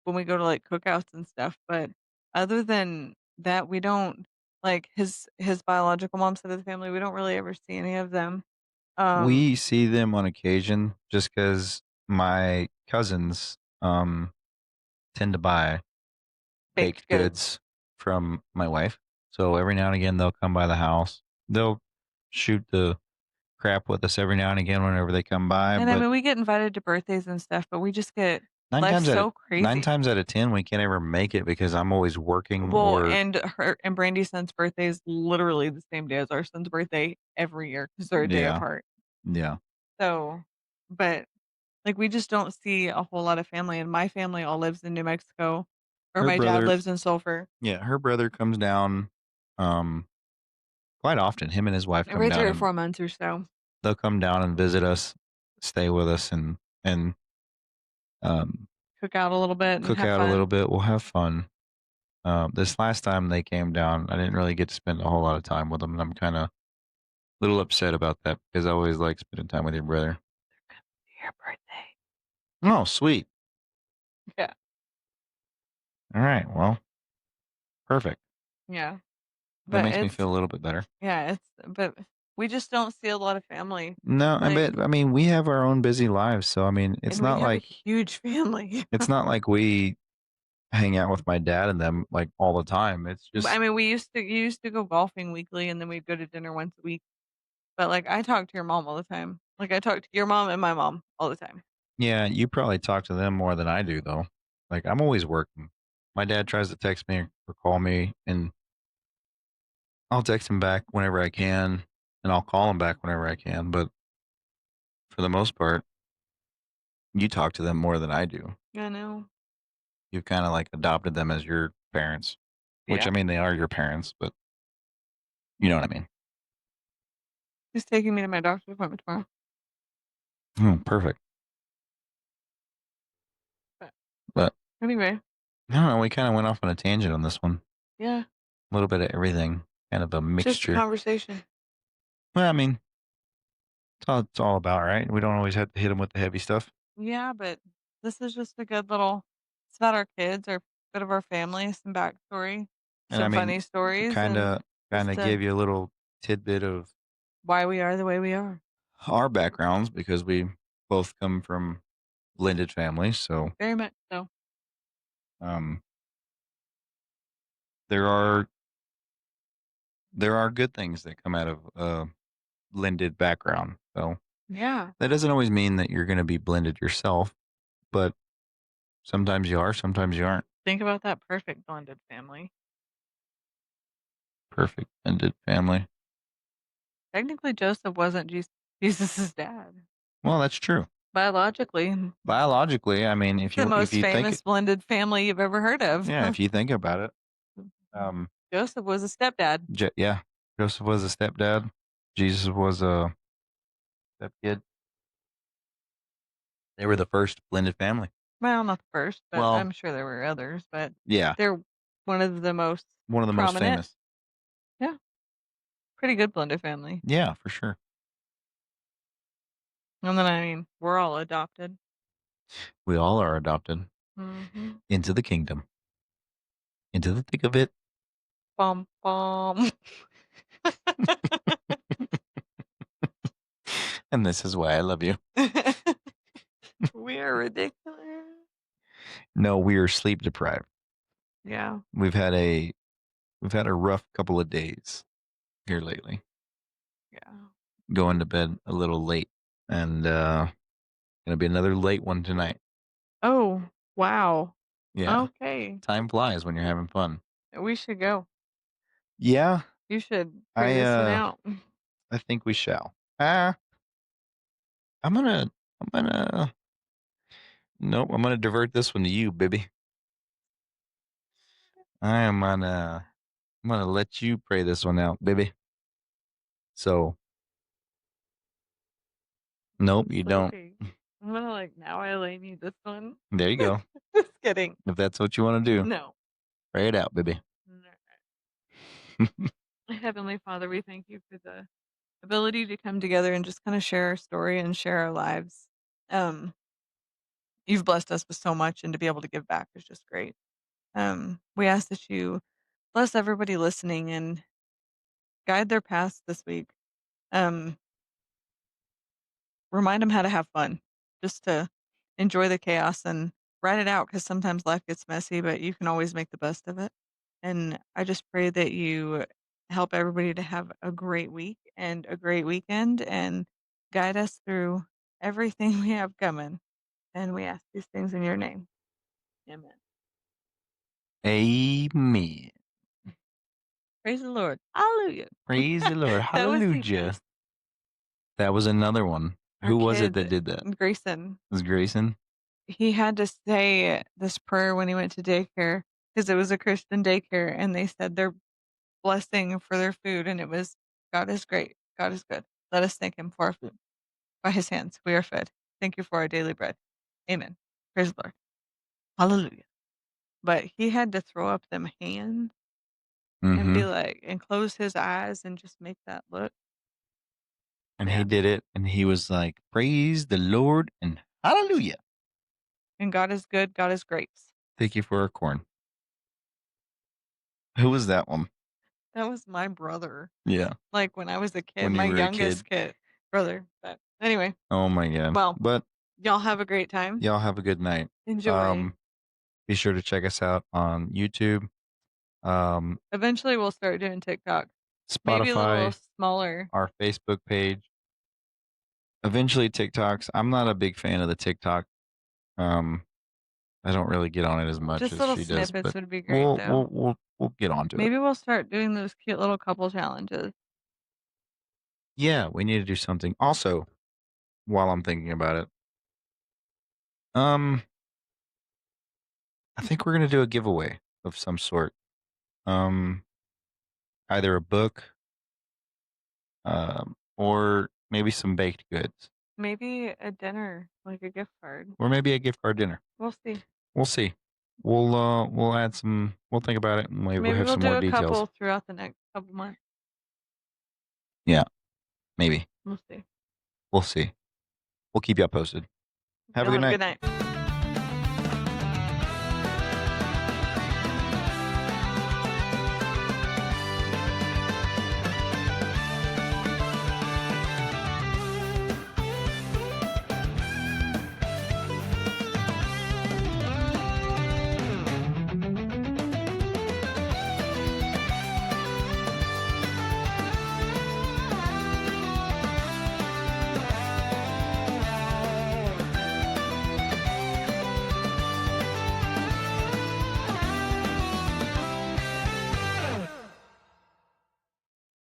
when we go to, like, cookouts and stuff, but other than that, we don't like, his biological mom's side of the family, we don't really ever see any of them. Um, we see them on occasion just because my cousins tend to buy baked baked goods. goods from my wife. So every now and again, they'll come by the house. They'll shoot the crap with us every now and again whenever they come by. And, I But mean, we get invited to birthdays and stuff, but we just get life's so nine crazy. times out of 10, we can't ever make it because I'm always working Well, or and her and Brandy's son's birthday is literally the same day as our son's birthday every year because 'cause they're a day yeah, apart. yeah. So but like, we just don't see a whole lot of family, and my family all lives in New Mexico, or Her my dad brother, lives in Sulphur yeah, her brother comes down um quite often. Him and his wife come every down 3 or and 4 months or so. they'll come down and visit us, stay with us and um Cook out a little bit and cook have out a little fun. bit. We'll have fun. This last time they came down, I didn't really get to spend a whole lot of time with them, and I'm kind of a little upset about that because I always like spending time with your brother. Your birthday. Oh, sweet. Yeah. All right. Well, perfect. Yeah. That But makes me it's feel a little bit better. yeah, it's but we just don't see a lot of family. No, I Like bet. I mean, we have our own busy lives, so I mean, and we have a huge family. it's not like we hang out with my dad and them like all the time. It's I just mean, we used to go golfing weekly, and then we'd go to dinner once a week. But, like, I talk to your mom all the time. Like, I talk to your mom and my mom all the time. yeah. You probably talk to them more than I do, though. Like I'm always working. My dad tries to text me or call me, and I'll text him back whenever I can, and I'll call him back whenever I can. But for the most part, you talk to them more than I do. I know. You've kind of like adopted them as your parents, which Yeah. I mean, they are your parents, but you know what I mean. He's taking me to my doctor's appointment tomorrow. Perfect. But But anyway, I don't know. We kind of went off on a tangent on this one. yeah, A little bit of everything, kind of a just a mixture. conversation. Well, I mean, it's all about, right? We don't always have to hit them with the heavy stuff. Yeah, but this is just a good little it's about our kids, our bit of our family, some backstory, And I some mean, funny stories, kind and of, kind just of give to you a little tidbit of why we are the way we are. our backgrounds because we both come from blended families. So Very much so. um, there are there are good things that come out of a blended background. So Yeah. that doesn't always mean that you're going to be blended yourself, but sometimes you are, sometimes you aren't. Think about that perfect blended family. Perfect blended family. Technically, Joseph wasn't Jesus's dad. Well, that's true. Biologically, Biologically, I mean, the if most you think, famous blended family you've ever heard of. yeah, if you think about it, um, Joseph was a stepdad. Yeah, Joseph was a stepdad. Jesus was a stepkid. They were the first blended family. Well, not the first, but Well, I'm sure there were others, but yeah, they're one of the most one of the most prominent. famous. Yeah, pretty good blended family. Yeah, for sure. And then, I mean, we're all adopted. We all are adopted Mhm. into the kingdom, into the thick of it. Bum, bum. And this is why I love you. We are ridiculous. No, we are sleep deprived. Yeah, We've had a rough couple of days here lately. yeah. Going to bed a little late, and gonna be another late one tonight. Oh, wow. Yeah, Okay. time flies when you're having fun. We should go. Yeah, You should pray I this one uh out. I think we shall. Ah, I'm gonna nope, I'm gonna divert this one to you, baby. I'm gonna let you pray this one out, baby. So nope, you don't. Okay. I'm gonna now I lay me this one. There you go. Just kidding. If that's what you want to do, No. pray it out, baby. No. Heavenly Father, we thank you for the ability to come together and just kind of share our story and share our lives. Um, you've blessed us with so much, and to be able to give back is just great. We ask that you bless everybody listening and guide their paths this week. Um, Remind them how to have fun, just to enjoy the chaos and ride it out because sometimes life gets messy, but you can always make the best of it. And I just pray that you help everybody to have a great week and a great weekend and guide us through everything we have coming. And we ask these things in your name. Amen. Amen. Praise the Lord. Hallelujah. Praise the Lord. That was Hallelujah. Cephas, That was another one. our Who was it that kid, did that? Grayson. Was Grayson? He had to say this prayer when he went to daycare because it was a Christian daycare, and they said their blessing for their food, and it was, "God is great. God is good. Let us thank him for our food. By his hands we are fed. Thank you for our daily bread. Amen. Praise the Lord. Hallelujah." But he had to throw up them hands and be Mm-hmm. like and close his eyes and just make that look. And he Man, did it, and he was like, "Praise the Lord and Hallelujah." and God is good. God is great. Thank you for our corn. Who was that one? That was my brother. Yeah, Like, when I was a kid, when my you were a kid. youngest kid brother. But anyway, Oh my god. well, But y'all have a great time. y'all have a good night. Enjoy. Um, be sure to check us out on YouTube, um, Eventually, we'll start doing TikTok. Maybe a little Spotify, smaller. our Facebook page. Eventually TikToks. I'm not a big fan of the TikTok um I don't really get on it as much Just as little she does, snippets but would be great, we'll though. we'll we'll we'll get onto it. Maybe we'll start doing those cute little couple challenges. Yeah, we need to do something. Also, while I'm thinking about it, um, I think we're gonna do a giveaway of some sort. Um, Either a book, or maybe some baked goods, Maybe a dinner, like a gift card. or maybe a gift card dinner. We'll see. We'll see. We'll add some. We'll think about it, and we'll Maybe have we'll some more do a details. couple throughout the next couple months. Yeah, maybe. We'll see. We'll see. We'll keep you posted. Have a Y'all good have a night. good night.